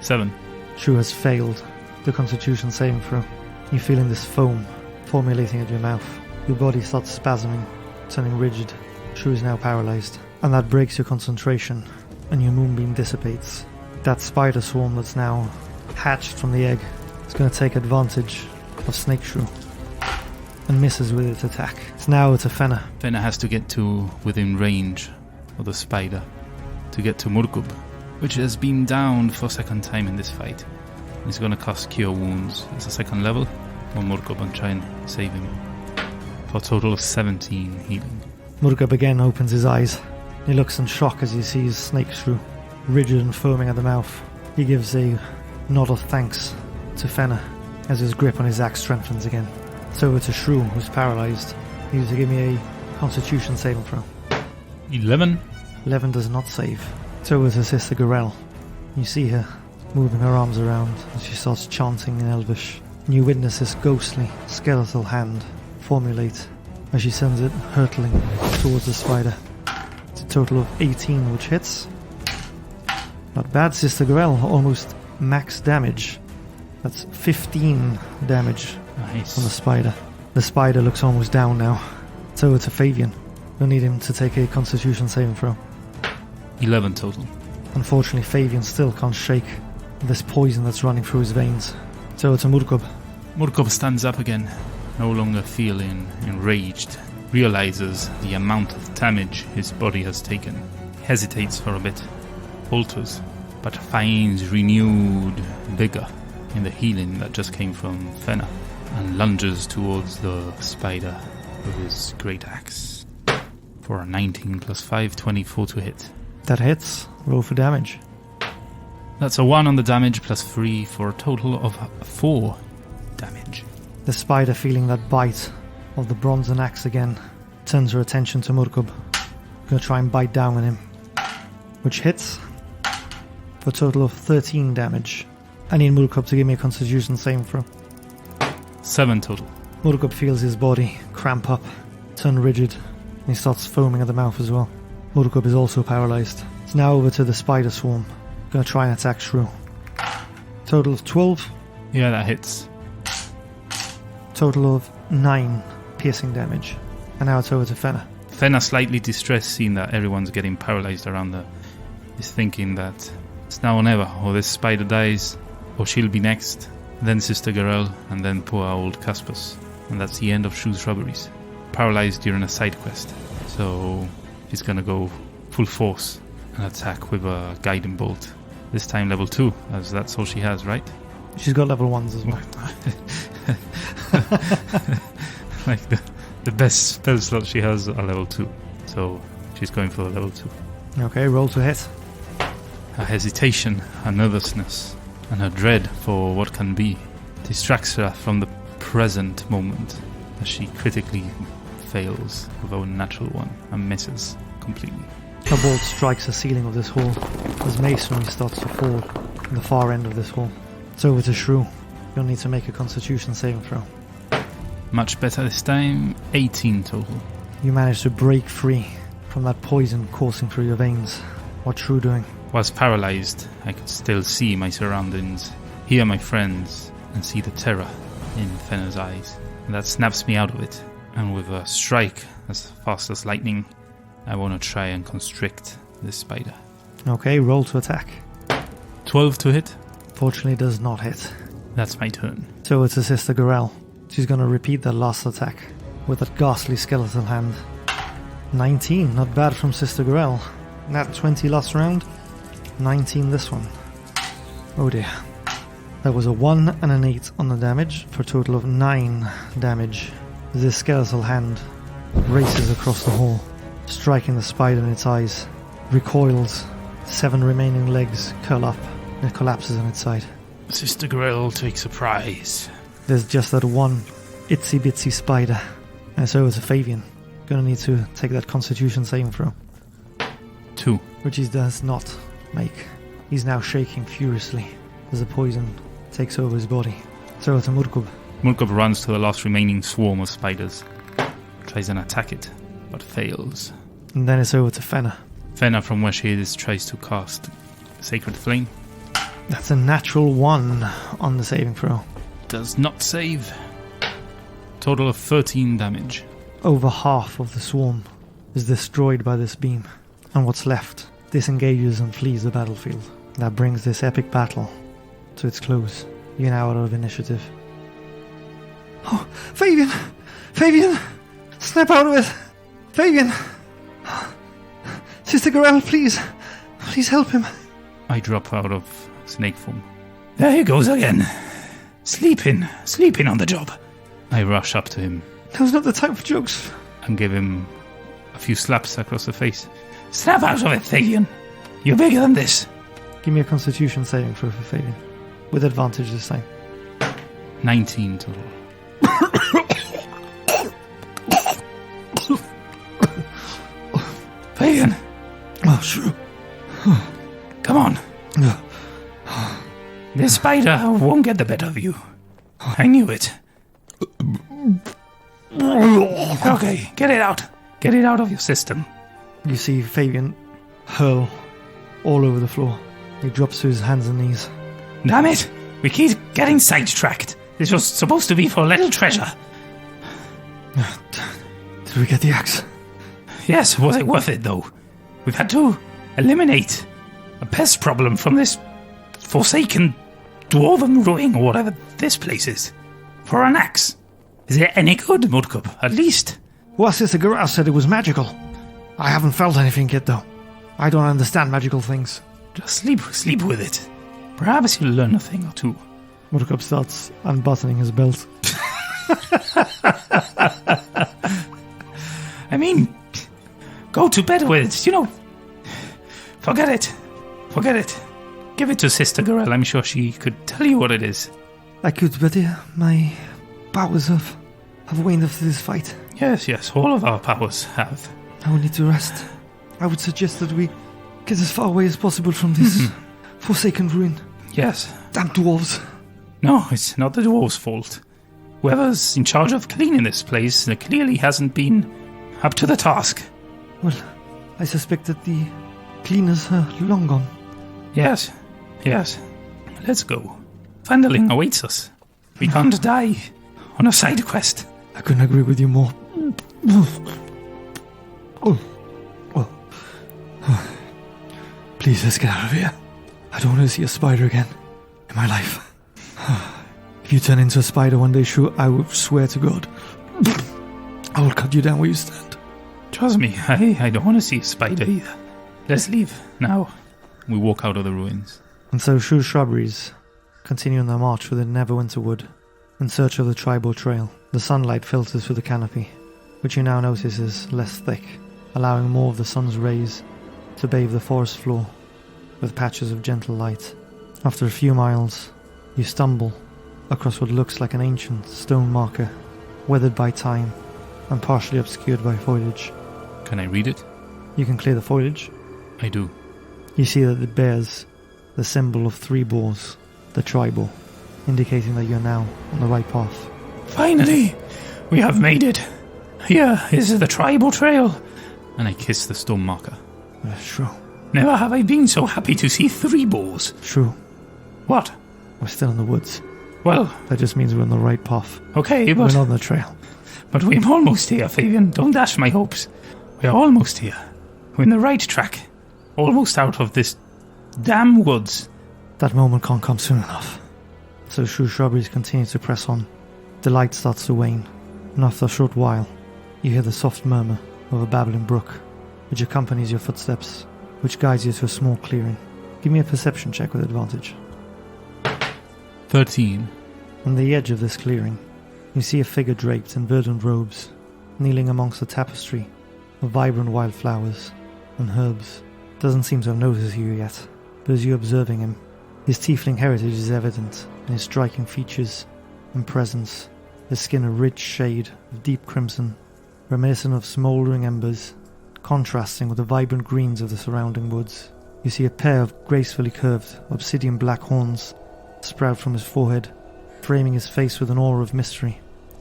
7. Shrew has failed the constitution saving throw. You're feeling this foam formulating at your mouth. Your body starts spasming, turning rigid. Shrew is now paralyzed. And that breaks your concentration, and your moonbeam dissipates. That spider swarm that's now hatched from the egg is going to take advantage of Snake Shrew and misses with its attack. It's now to Fenna. Fenna has to get to within range of the spider to get to Murkub, which has been down for a second time in this fight. He's going to cast Cure Wounds as a second level on Murkub and try and save him for a total of 17 healing. Murkub again opens his eyes. He looks in shock as he sees Snake Shrew, rigid and foaming at the mouth. He gives a nod of thanks to Fenna as his grip on his axe strengthens again. So it's a Shrew who's paralysed. He needs to give me a Constitution saving throw. 11. 11 does not save. So is her sister Garelle. You see her moving her arms around as she starts chanting in Elvish. And you witness this ghostly, skeletal hand formulate as she sends it hurtling towards the spider. It's a total of 18, which hits. Not bad, Sister Garelle. Almost max damage. That's 15 damage Nice. on the spider. The spider looks almost down now. So it's a Fabian. You'll need him to take a Constitution saving throw. 11 total. Unfortunately, Fabian still can't shake this poison that's running through his veins. So it's a Murkub. Murkub stands up again, no longer feeling enraged, realizes the amount of damage his body has taken, hesitates for a bit, falters, but finds renewed vigor in the healing that just came from Fenna, and lunges towards the spider with his great axe. For a 19 plus 5, 24 to hit. That hits. Roll for damage. That's a 1 on the damage plus 3 for a total of 4 damage. The spider, feeling that bite of the bronzen axe again, turns her attention to Murkub. Gonna try and bite down on him, which hits for a total of 13 damage. I need Murkub to give me a Constitution saving throw. 7 total. Murkub feels his body cramp up, turn rigid, and he starts foaming at the mouth as well. Murkub is also paralysed. It's now over to the spider swarm. Gonna try and attack Shrew. Total of 12. Yeah, that hits. Total of 9 piercing damage. And now it's over to Fenna. Fenna, slightly distressed, seeing that everyone's getting paralyzed around her, is thinking that it's now or never, or this spider dies, or she'll be next, then Sister Garelle, and then poor old Kaspos. And that's the end of Shrew's Shrubberies. Paralyzed during a side quest. So she's gonna go full force and attack with a guiding bolt. This time level 2, as that's all she has, right? She's got level 1s as well. Like the best spell slot she has are level 2. So she's going for level 2. Okay, roll to hit. Her hesitation, her nervousness, and her dread for what can be distracts her from the present moment as she critically fails with a natural one and misses completely. A bolt strikes the ceiling of this hall as masonry starts to fall in the far end of this hall. It's over to Shrew. You'll need to make a Constitution saving throw. Much better this time, 18 total. You manage to break free from that poison coursing through your veins. What's Shrew doing? Whilst paralyzed, I could still see my surroundings, hear my friends, and see the terror in Fenna's eyes. And that snaps me out of it. And with a strike as fast as lightning, I want to try and constrict this spider. Okay, roll to attack. 12 to hit. Fortunately does not hit. That's my turn. So it's his sister Garelle. She's going to repeat that last attack with that ghastly skeletal hand. 19, not bad from Sister Garelle. Nat 20 last round. 19 this one. Oh dear. That was a 1 and an 8 on the damage for a total of 9 damage. This skeletal hand races across the hall, striking the spider in its eyes, recoils, 7 remaining legs curl up, and it collapses on its side. Sister Garelle takes a prize. There's just that one itsy bitsy spider, and so is a Fabian. Gonna need to take that Constitution saving throw. 2. Which he does not make. He's now shaking furiously as the poison takes over his body. So it's a Murkub. Murkub runs to the last remaining swarm of spiders, tries and attack it, but fails. And then it's over to Fenna. Fenna, from where she is, tries to cast Sacred Flame. That's a natural 1 on the saving throw. Does not save. Total of 13 damage. Over half of the swarm is destroyed by this beam, and what's left disengages and flees the battlefield. That brings this epic battle to its close. You're now out of initiative. Oh, Fabian! Fabian! Snap out of it! Fabian! Sister Garelle, please! Please help him! I drop out of snake form. There he goes again. Sleeping on the job. I rush up to him That was not the time for jokes. and give him a few slaps across the face. Snap out of it, Fabian. You're bigger than this. Give me a constitution saving throw for Fabian. With advantage this time. 19 total. Fabian. Oh, Shrew. Come on. This spider won't get the better of you. I knew it. Okay, get it out. Get it out of your system. You see Fabian hurl all over the floor. He drops to his hands and knees. Damn it! We keep getting sidetracked. This was supposed to be for a little treasure. Did we get the axe? Yes, was it worth it though? We've had to eliminate a pest problem from this forsaken dwarven ruin or whatever this place is. For an axe. Is it any good, Murkub? At least. Well, Sister Garelle said it was magical. I haven't felt anything yet though. I don't understand magical things. Just sleep with it. Perhaps you'll learn a thing or two. Murkub starts unbuttoning his belt. I mean, go to bed with it, Forget it. Give it to Sister Garelle. I'm sure she could tell you what it is. I could, but my powers have waned after this fight. Yes, all of our powers have. I will need to rest. I would suggest that we get as far away as possible from this forsaken ruin. Yes. Damn dwarves. No, it's not the dwarves' fault. Whoever's in charge of cleaning this place clearly hasn't been up to the task. Well, I suspect that the cleaners are long gone. Yes. Let's go. Fandling awaits us. We can't die on a side quest. I couldn't agree with you more. Please, let's get out of here. I don't want to see a spider again in my life. If you turn into a spider one day, Shrew, I will swear to God, I will cut you down where you stand. Trust me, I don't want to see a spider either. Let's leave now. We walk out of the ruins. And so Shrubberies continue on their march through the Neverwinter Wood in search of the tribal trail. The sunlight filters through the canopy, which you now notice is less thick, allowing more of the sun's rays to bathe the forest floor with patches of gentle light. After a few miles, you stumble across what looks like an ancient stone marker, weathered by time and partially obscured by foliage. Can I read it? You can clear the foliage. I do. You see that it bears the symbol of 3 boars, the tribal, indicating that you're now on the right path. Finally, we have made it. Here is the tribal trail. And I kiss the stone marker. Shrew. Never have I been so happy to see 3 boars. Shrew. What? We're still in the woods. Well, that just means we're on the right path. Okay, but... we're not on the trail. But we're almost here, Fabian. Don't dash my hopes. We're almost here. We're in the right track. Almost out of this damn woods. That moment can't come soon enough. So Shrubberies continue to press on. The light starts to wane, and after a short while, you hear the soft murmur of a babbling brook, which accompanies your footsteps, which guides you to a small clearing. Give me a perception check with advantage. 13. On the edge of this clearing, you see a figure draped in verdant robes, kneeling amongst a tapestry of vibrant wildflowers and herbs. Doesn't seem to have noticed you yet, but as you're observing him, his tiefling heritage is evident in his striking features and presence, his skin a rich shade of deep crimson, reminiscent of smouldering embers, contrasting with the vibrant greens of the surrounding woods. You see a pair of gracefully curved obsidian black horns sprout from his forehead, framing his face with an aura of mystery.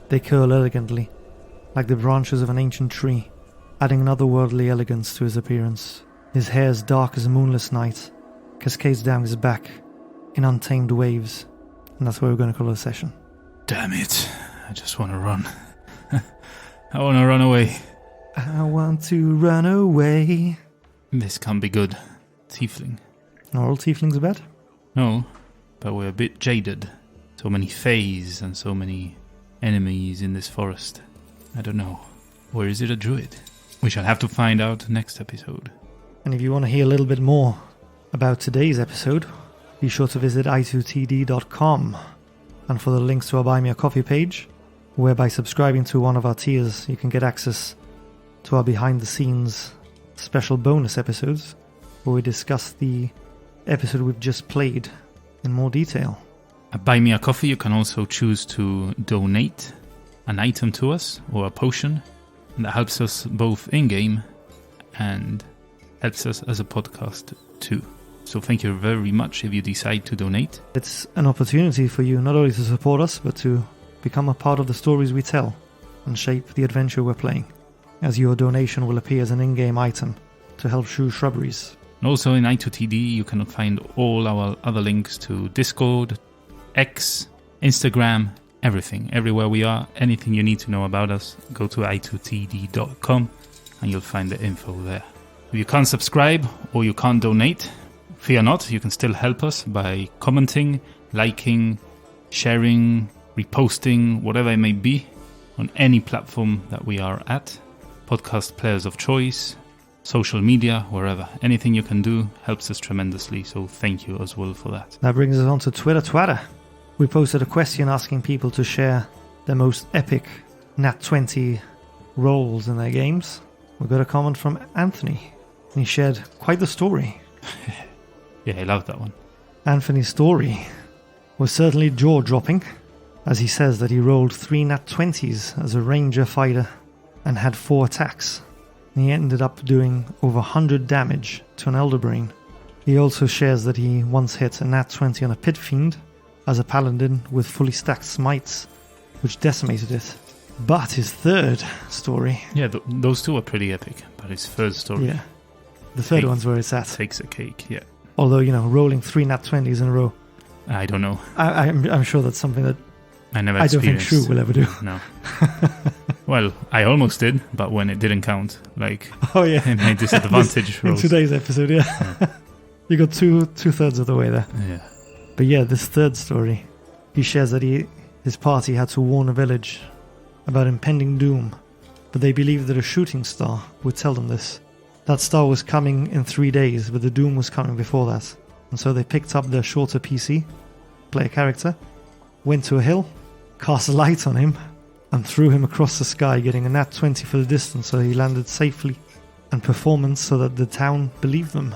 They curl elegantly, like the branches of an ancient tree, adding an otherworldly elegance to his appearance. His hair, as dark as a moonless night, cascades down his back in untamed waves, and that's where we're going to call it a session. Damn it. I just want to run. I want to run away. I want to run away. This can't be good. Tiefling. Are all tieflings bad? No, but we're a bit jaded. So many fays and so many enemies in this forest. I don't know. Or is it a druid? We shall have to find out next episode. And if you want to hear a little bit more about today's episode, be sure to visit i2td.com. And for the links to our Buy Me a Coffee page, where by subscribing to one of our tiers, you can get access to our behind the scenes special bonus episodes where we discuss the episode we've just played in more detail. At Buy Me a Coffee, you can also choose to donate an item to us or a potion, and that helps us both in-game and helps us as a podcast too. So thank you very much if you decide to donate. It's an opportunity for you not only to support us, but to become a part of the stories we tell and shape the adventure we're playing, as your donation will appear as an in-game item to help Shrew Shrubberies. And also in i2TD, you can find all our other links to Discord, X, Instagram, everything. Everywhere we are, anything you need to know about us, go to i2td.com and you'll find the info there. If you can't subscribe or you can't donate, fear not, you can still help us by commenting, liking, sharing, reposting, whatever it may be, on any platform that we are at. Podcast players of choice, social media, wherever. Anything you can do helps us tremendously, so thank you as well for that. That brings us on to Twitter. We posted a question asking people to share their most epic Nat 20 rolls in their games. We got a comment from Anthony, and he shared quite the story. Yeah, I love that one. Anthony's story was certainly jaw-dropping, as he says that he rolled 3 Nat 20s as a ranger fighter and had 4 attacks. And he ended up doing over 100 damage to an Elder Brain. He also shares that he once hit a Nat 20 on a Pit Fiend as a paladin with fully stacked smites, which decimated it. But his third story... Yeah, those two are pretty epic, but his third story... Yeah, the third one's where it's at. Takes a cake, yeah. Although, rolling 3 Nat 20s in a row... I don't know. I'm sure that's something that I don't think Shrew will ever do. No. Well, I almost did, but when it didn't count, it made disadvantage rolls. In today's episode, yeah. You got two-thirds of the way there. Yeah. But yeah, this third story, he shares that his party had to warn a village about impending doom, but they believed that a shooting star would tell them this. That star was coming in 3 days, but the doom was coming before that. And so they picked up their shorter PC, player character, went to a hill, cast a light on him, and threw him across the sky, getting a Nat 20 for the distance so he landed safely, and performance so that the town believed them.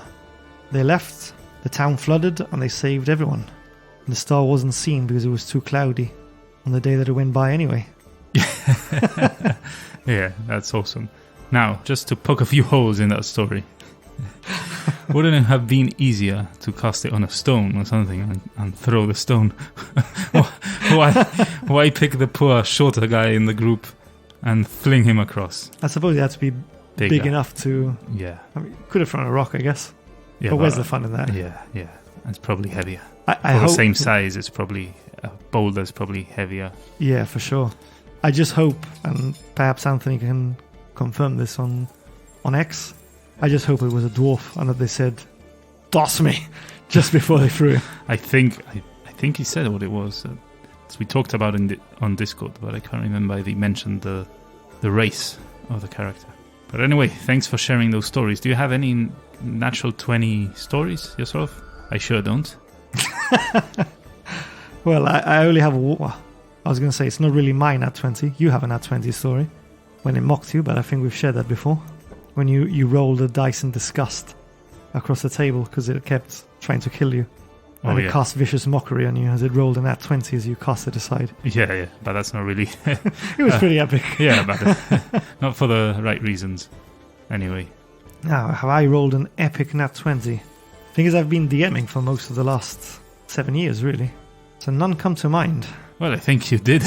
They left, the town flooded, and they saved everyone. And the star wasn't seen because it was too cloudy on the day that it went by anyway. Yeah, that's awesome. Now, just to poke a few holes in that story. Wouldn't it have been easier to cast it on a stone or something and throw the stone? Why pick the poor shorter guy in the group and fling him across? I suppose it had to be big enough to... Yeah. I mean, could have thrown a rock, I guess. Yeah, but where's the fun in that? Yeah. It's probably heavier. For the same size, it's probably... A boulder's probably heavier. Yeah, for sure. I just hope, and perhaps Anthony can confirm this on X, I just hope it was a dwarf and that they said, "Toss me," just before they threw him. I think he said what it was. We talked about on Discord, but I can't remember if he mentioned the race of the character. But anyway, thanks for sharing those stories. Do you have any natural 20 stories yourself? I sure don't. Well, I only have... I was going to say, it's not really my Nat 20. You have a Nat 20 story when it mocked you, but I think we've shared that before. When you rolled a dice in disgust across the table because it kept trying to kill you. And it cast vicious mockery on you as it rolled a Nat 20 as you cast it aside. Yeah, but that's not really... It was pretty epic. Yeah, but not for the right reasons. Anyway. Now, have I rolled an epic Nat 20? Thing is, I've been DMing for most of the last 7 years, really. So none come to mind. Well, I think you did.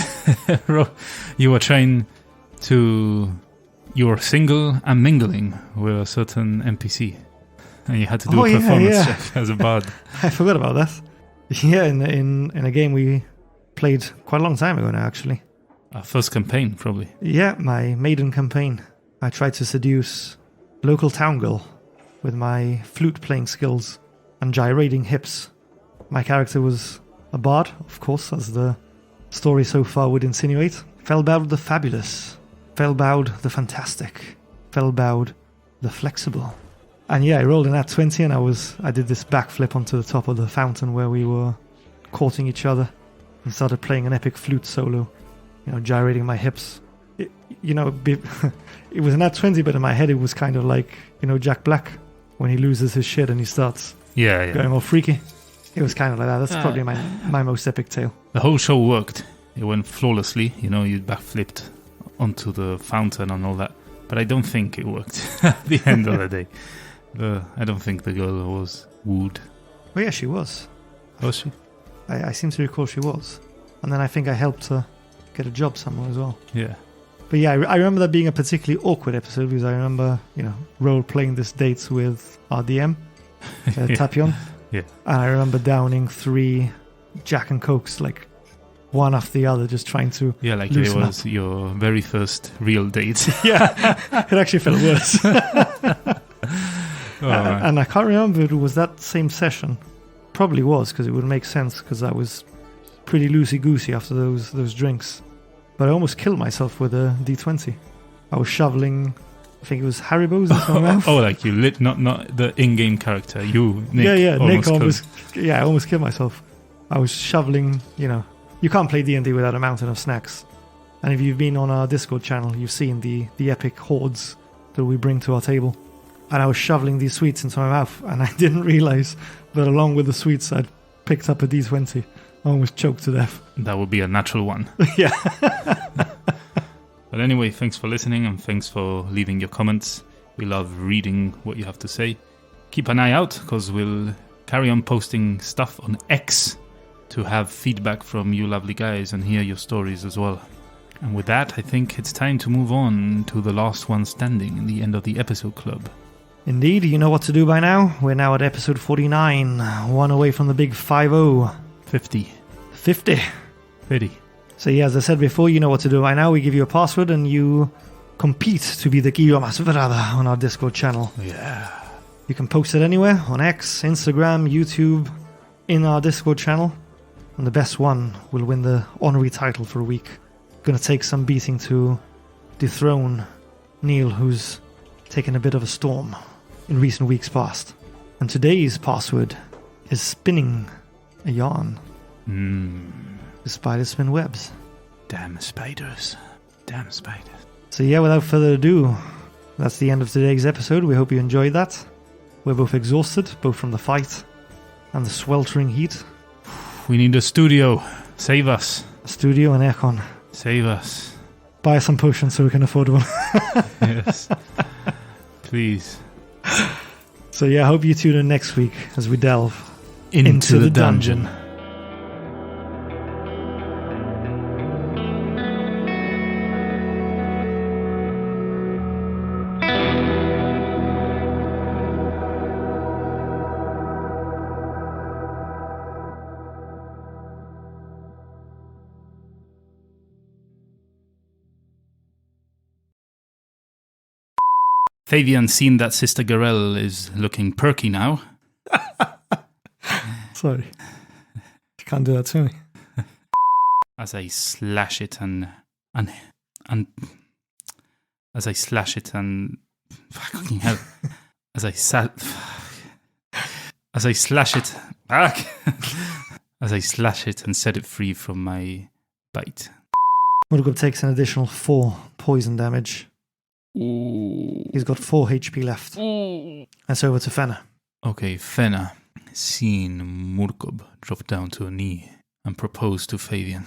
You were trying to... You were single and mingling with a certain NPC. And you had to do a performance check as a bard. I forgot about that. Yeah, in a game we played quite a long time ago now, actually. Our first campaign, probably. Yeah, my maiden campaign. I tried to seduce a local town girl with my flute-playing skills and gyrating hips. My character was a bard, of course, as the story so far would insinuate. Fellbowed the fabulous. Fellbowed the fantastic. Fellbowed the flexible. And yeah, I rolled an Nat 20 and I did this backflip onto the top of the fountain where we were courting each other and started playing an epic flute solo, gyrating my hips It was an at 20, but in my head it was kind of like, Jack Black when he loses his shit and he starts going all freaky. It was kind of like that. That's probably my most epic tale. The whole show worked. It went flawlessly. You backflipped onto the fountain and all that. But I don't think it worked at the end of the day. I don't think the girl was wooed. Well, yeah, she was. Was she? I seem to recall she was. And then I think I helped her get a job somewhere as well. Yeah. But yeah, I remember that being a particularly awkward episode because I remember, role-playing this date with our DM, Tapion. Yeah. And I remember downing 3 Jack and Cokes, like one after the other, just trying to it was your very first real date. Yeah, it actually felt worse. And I can't remember if it was that same session. Probably was, because it would make sense, because I was pretty loosey-goosey after those drinks. But I almost killed myself with a D20. I was shoveling, I think it was Haribo's in my mouth. Oh, like you lit, not the in-game character. You, Nick. Yeah, Nick almost. Yeah, I almost killed myself. I was shoveling. You can't play D&D without a mountain of snacks. And if you've been on our Discord channel, you've seen the epic hoards that we bring to our table. And I was shoveling these sweets into my mouth, and I didn't realize that along with the sweets, I'd picked up a D20. I almost choked to death. That would be a natural one. Yeah. But anyway, thanks for listening and thanks for leaving your comments. We love reading what you have to say. Keep an eye out because we'll carry on posting stuff on X to have feedback from you lovely guys and hear your stories as well. And with that, I think it's time to move on to the last one standing in the end of the episode club. Indeed, you know what to do by now. We're now at episode 49, one away from the big 50. 50. 50. So yeah, as I said before, you know what to do by now. We give you a password and you compete to be the Guillaume Asverada on our Discord channel. Yeah. You can post it anywhere, on X, Instagram, YouTube, in our Discord channel. And the best one will win the honorary title for a week. Gonna take some beating to dethrone Neil, who's taken a bit of a storm in recent weeks past. And today's password is spinning a yarn. The spiders spin webs. Damn spiders. So yeah, without further ado, that's the end of today's episode. We hope you enjoyed that. We're both exhausted, both from the fight and the sweltering heat. We need a studio. Save us. A studio and aircon. Save us. Buy some potions so we can afford one. Yes. Please. So yeah, I hope you tune in next week as we delve into the dungeon. Fabian's seen that Sister Garelle is looking perky now. Sorry. You can't do that to me. As I slash it and as I slash it and fucking hell. As I slash it back. As I slash it and set it free from my bite. Murkub takes an additional 4 poison damage. Ooh. He's got 4 HP left. Ooh. That's over to Fenna. Okay, Fenna, seeing Murkub drop down to a knee and propose to Fabian.